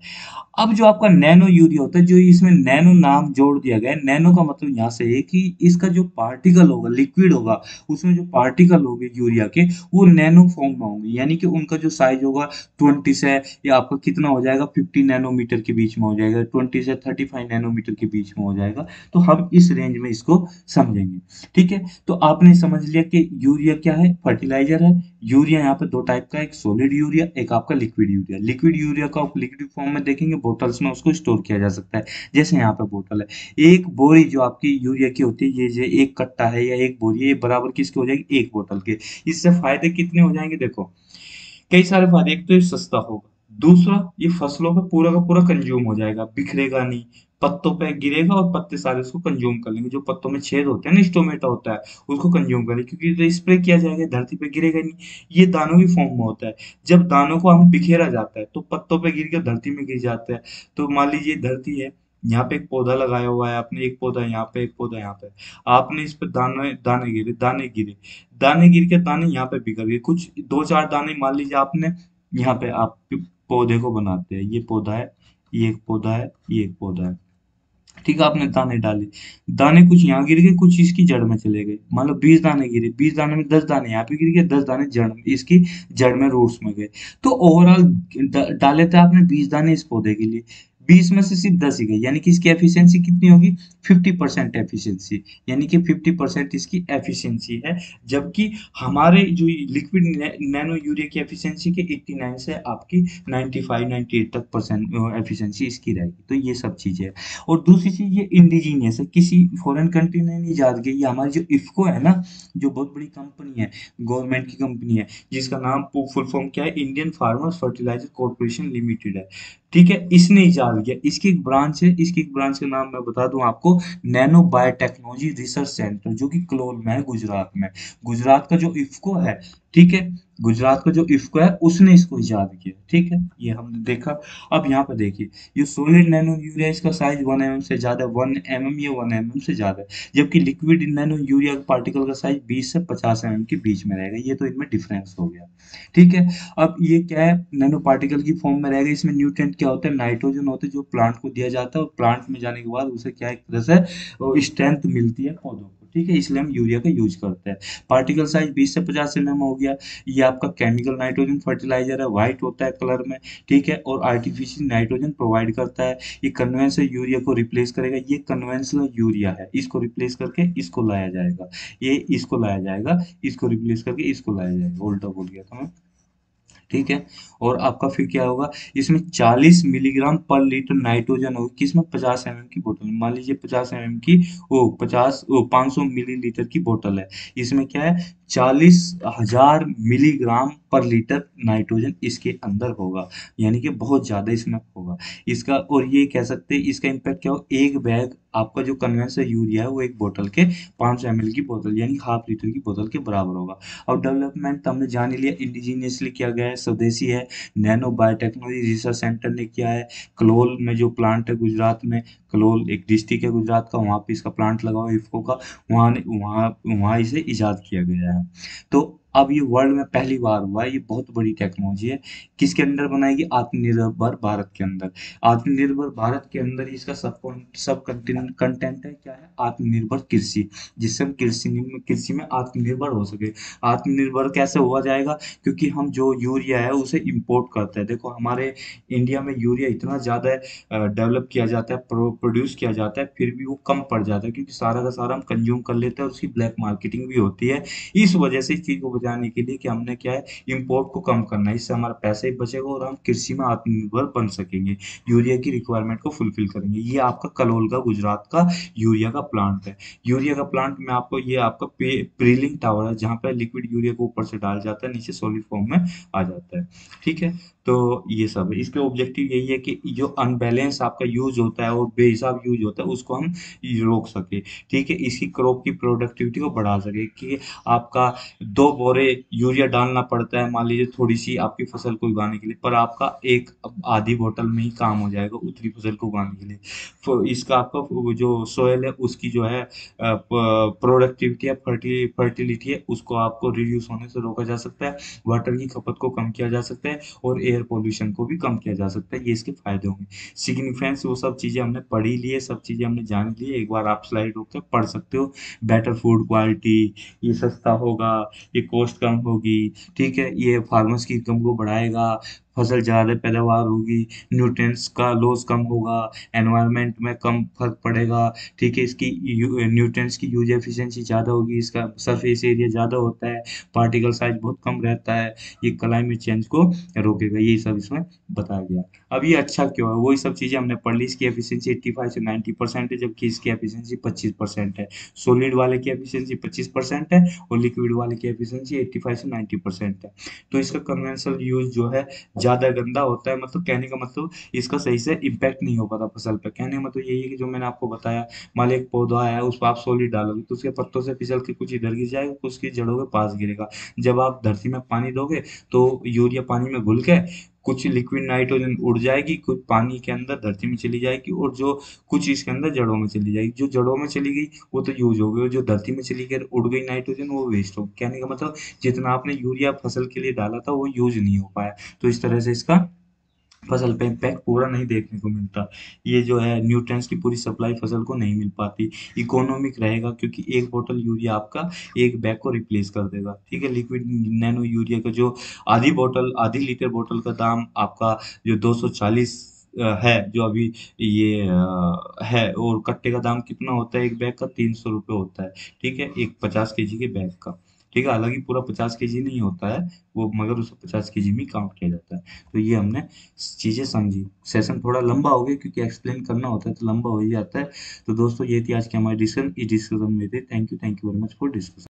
अब जो आपका नैनो यूरिया होता है, जो इसमें नैनो नाम जोड़ दिया गया है, नैनो का मतलब यहाँ से है कि इसका जो पार्टिकल होगा, लिक्विड होगा, उसमें जो पार्टिकल होंगे यूरिया के, वो नैनो फॉर्म में होंगे, यानी कि उनका जो साइज होगा 20 से, या आपका कितना हो जाएगा, 50 नैनोमीटर के बीच में हो जाएगा, 20 से 35 नैनोमीटर के बीच में हो जाएगा। तो हम इस रेंज में इसको समझेंगे, ठीक है। तो आपने समझ लिया कि यूरिया क्या है, फर्टिलाइजर है। यूरिया यहाँ पे दो टाइप का, एक सॉलिड यूरिया, एक आपका लिक्विड यूरिया। लिक्विड यूरिया का लिक्विड फॉर्म में देखेंगे, बोतल्स में उसको स्टोर किया जा सकता है, जैसे यहाँ पे बोतल है। एक बोरी जो आपकी यूरिया की होती है, ये जो एक कट्टा है या एक बोरी है, ये बराबर किसके हो जाएगी, एक बोतल के। इससे फायदे कितने हो जाएंगे, देखो कई सारे फायदे। एक तो ये सस्ता होगा, दूसरा ये फसलों पे पूरा का पूरा कंज्यूम हो जाएगा, बिखरेगा नहीं, पत्तों पे गिरेगा और पत्ते सारे उसको कंज्यूम कर लेंगे, जो पत्तों में छेद होते हैं ना, स्टोमेटा होता है, उसको कंज्यूम करेंगे, क्योंकि तो स्प्रे किया जाएगा, धरती पे गिरेगा नहीं। ये दानों की फॉर्म में होता है, जब दानों को हम बिखेरा जाता है तो पत्तों पे गिर के धरती में गिर जाता है। तो मान लीजिए धरती है, यहाँ पे एक पौधा लगाया हुआ है आपने, एक पौधा यहाँ पे, एक पौधा यहाँ पे, आपने इस पे दाने दाने गिरे, दाने गिरे, दाने गिर के दाने यहाँ पे बिखर गए, कुछ दो चार दाने मान लीजिए आपने, यहाँ पे आप पौधे को बनाते हैं, ये पौधा है, ये एक पौधा है, ये एक पौधा है, ठीक है। आपने दाने डाले, दाने कुछ यहाँ गिर गए, कुछ इसकी जड़ में चले गए, मान लो 20 दाने गिरे, 20 दाने में 10 दाने यहाँ पे गिर गए, 10 दाने जड़ में, इसकी जड़ में, रूट्स में गए। तो ओवरऑल डाले थे आपने 20 दाने इस पौधे के लिए, 20 में से सिर्फ 10 ही गए, यानी कि इसकी एफिशिएंसी कितनी होगी, 50% एफिशिएंसी, यानी कि 50% इसकी एफिशिएंसी है, जबकि हमारे जो लिक्विड नैनो यूरिया की एफिशिएंसी के 89 से आपकी 95 98 तक परसेंट एफिशिएंसी इसकी रहेगी। तो ये सब चीज़ें हैं। और दूसरी चीज़ ये इंडिजीनियस है, किसी फॉरेन कंट्री ने नहीं इजाद की, ये हमारी जो इफ्को है ना, जो बहुत बड़ी कंपनी है, गवर्नमेंट की कंपनी है, जिसका नाम फुल फॉर्म क्या है, Indian Farmers Fertiliser Corporation Limited है। ठीक है, इसने इजाद किया, इसकी एक ब्रांच है, इसकी एक ब्रांच का नाम मैं बता दूं आपको, नैनो बायोटेक्नोलॉजी रिसर्च सेंटर, जो कि कलोल में है, गुजरात में। गुजरात का जो इफ्को है, ठीक है, गुजरात का जो इफ्को है उसने इसको इजाद किया। ठीक है, ये हमने देखा। अब यहाँ पे देखिए, ये सॉलिड नैनो यूरिया, इसका साइज 1 mm से ज्यादा, 1 mm या 1 mm से ज्यादा है, जबकि लिक्विड नैनो यूरिया पार्टिकल का साइज 20 से 50 mm के बीच में रहेगा। ये तो इनमें डिफरेंस हो गया। ठीक है, अब ये क्या है, नैनो पार्टिकल की फॉर्म में रहेगा। इसमें न्यूट्रिएंट क्या होता है, नाइट्रोजन होता है, जो प्लांट को दिया जाता है, और प्लांट में जाने के बाद उसे क्या एक तरह से स्ट्रेंथ मिलती है पौधों को। ठीक है, इसलिए हम यूरिया का यूज करते हैं। पार्टिकल साइज 20 से 50 mm हो गया। ये आपका केमिकल नाइट्रोजन फर्टिलाइजर है, व्हाइट होता है कलर में। ठीक है, और आर्टिफिशियल नाइट्रोजन प्रोवाइड करता है। ये कन्वेंशनल यूरिया को रिप्लेस करेगा। ये कन्वेंशनल यूरिया है, इसको रिप्लेस करके इसको लाया जाएगा। ये इसको लाया जाएगा, इसको रिप्लेस करके इसको लाया जाएगा। उल्टा बोल गया था मैं। ठीक है, और आपका फिर क्या होगा, इसमें 40 मिलीग्राम पर लीटर नाइट्रोजन होगी, किसमें, 50 mm की बोतल में। मान लीजिए 50 mm की, वो 500 मिलीलीटर की बोतल है, इसमें क्या है, 40,000 मिलीग्राम पर लीटर नाइट्रोजन इसके अंदर होगा, यानी कि बहुत ज्यादा इसमें होगा इसका। और ये कह सकते हैं इसका इम्पैक्ट क्या हो, एक बैग आपका जो कन्वेंशनल यूरिया है वो एक बोतल के 500 ml की बोतल, यानी हाफ लीटर की बोतल के बराबर होगा। और डेवलपमेंट तो हमने जान ही लिया, इंडिजीनियसली किया गया है, स्वदेशी है। नैनो बायोटेक्नोलॉजी रिसर्च सेंटर ने किया है। कलोल में जो प्लांट है गुजरात में, कलोल एक डिस्ट्रिक्ट है गुजरात का, वहाँ पे इसका प्लांट लगा हुआ है इफ्को का, वहाँ वहाँ इसे इजाद किया गया है। तो अब ये वर्ल्ड में पहली बार हुआ है, ये बहुत बड़ी टेक्नोलॉजी है। किसके अंदर बनाएगी, आत्मनिर्भर भारत के अंदर। आत्मनिर्भर भारत के अंदर इसका सब कंटेंट है, क्या है, आत्मनिर्भर कृषि, जिससे हम कृषि में आत्मनिर्भर हो सके। आत्मनिर्भर कैसे हुआ जाएगा, क्योंकि हम जो यूरिया है उसे इंपोर्ट करते हैं। देखो हमारे इंडिया में यूरिया इतना ज़्यादा डेवलप किया जाता है, प्रोड्यूस किया जाता है, फिर भी वो कम पड़ जाता है, क्योंकि सारा का सारा हम कंज्यूम कर लेते हैं और उसकी ब्लैक मार्केटिंग भी होती है। इस वजह से इस चीज़ को बचाने के लिए कि हमने क्या है, इम्पोर्ट को कम करना है, इससे हमारा पैसा ही बचेगा और हम कृषि में आत्मनिर्भर बन सकेंगे, यूरिया की रिक्वायरमेंट को फुलफिल करेंगे। ये आपका कलोल का, गुजरात का यूरिया का प्लांट है। यूरिया का प्लांट में आपको, ये आपका प्रीलिंग टावर है, जहाँ पे लिक्विड यूरिया को ऊपर से डाल जाता है, नीचे सॉलिड फॉर्म में आ जाता है। ठीक है, तो ये सब है, इसके ऑब्जेक्टिव यही है कि जो अनबैलेंस आपका यूज होता है और बेहिसाब यूज होता है उसको हम रोक सके। ठीक है, इसकी क्रॉप की प्रोडक्टिविटी को बढ़ा सके, कि आपका 2 बोरे यूरिया डालना पड़ता है मान लीजिए थोड़ी सी आपकी फसल को उगाने के लिए, पर आपका एक आधी बोतल में ही काम हो जाएगा उतनी फसल को उगाने के लिए। तो इसका आपका वो जो सोयल है उसकी जो है प्रोडक्टिविटी है, फर्टिलिटी है, उसको आपको रिड्यूस होने से रोका जा सकता है। वाटर की खपत को कम किया जा सकता है, और एयर पोल्यूशन को भी कम किया जा सकता है। ये इसके फायदे होंगे। सिग्निफिकेंस वो सब चीज़ें हमने पढ़ी ली है, सब चीज़ें हमने जान ली है, एक बार आप स्लाइड रोक कर पढ़ सकते हो। बेटर फूड क्वालिटी, ये सस्ता होगा, ये कॉस्ट कम होगी। ठीक है, ये फार्मर्स की इनकम को बढ़ाएगा, फसल ज़्यादा पैदावार होगी, न्यूट्रिएंट्स का लॉस कम होगा, एनवायरनमेंट में कम फर्क पड़ेगा। ठीक है, इसकी न्यूट्रिएंट्स की यूज एफिशिएंसी ज़्यादा होगी, इसका सरफेस एरिया ज़्यादा होता है, पार्टिकल साइज बहुत कम रहता है, ये क्लाइमेट चेंज को रोकेगा, यही सब इसमें बताया गया। अब ये अच्छा क्यों है, वही सब चीज़ें हमने पढ़ ली। इसकी एफिशिएंसी 85 से 90% है, जबकि इसकी एफिशिएंसी 25% है। सॉलिड वाले की एफिशिएंसी 25% है, और लिक्विड वाले की एफिशिएंसी 85 से 90% है। तो इसका कन्वेंशनल यूज जो है ज़्यादा गंदा होता है, मतलब कहने का मतलब इसका सही से इम्पैक्ट नहीं हो पाता फसल पे। कहने का मतलब यही है कि जो मैंने आपको बताया, मान ली एक पौधा है, उस पर आप सॉलिड डालोगे तो उसके पत्तों से फिसल के कुछ इधर गिर जाएगा, कुछ की जड़ों के पास गिरेगा। जब आप धरती में पानी दोगे तो यूरिया पानी में घुल के कुछ लिक्विड नाइट्रोजन उड़ जाएगी, कुछ पानी के अंदर धरती में चली जाएगी, और जो कुछ इसके अंदर जड़ों में चली जाएगी। जो जड़ों में चली गई वो तो यूज हो गई, और जो धरती में चली गई उड़ गई नाइट्रोजन, वो वेस्ट हो गई। कहने का मतलब जितना आपने यूरिया फसल के लिए डाला था वो यूज नहीं हो पाया। तो इस तरह से इसका फसल पे इम्पैक्ट पूरा नहीं देखने को मिलता। ये जो है न्यूट्रिएंट्स की पूरी सप्लाई फसल को नहीं मिल पाती। इकोनॉमिक रहेगा, क्योंकि एक बोतल यूरिया आपका एक बैग को रिप्लेस कर देगा। ठीक है, लिक्विड नैनो यूरिया का जो आधी लीटर बोतल का दाम आपका जो 240 है जो अभी ये है, और कट्टे का दाम कितना होता है, एक बैग का 300 रुपये होता है। ठीक है, एक 50 केजी के बैग का। ठीक है, हालांकि पूरा 50 केजी नहीं होता है वो, मगर उसको 50 केजी में काउंट किया जाता है। तो ये हमने चीजें समझी। सेशन थोड़ा लंबा हो गया क्योंकि एक्सप्लेन करना होता है तो लंबा हो ही जाता है। तो दोस्तों ये थी आज की हमारी डिस्कशन, इस डिस्कशन में थे। Thank you very much for discussion.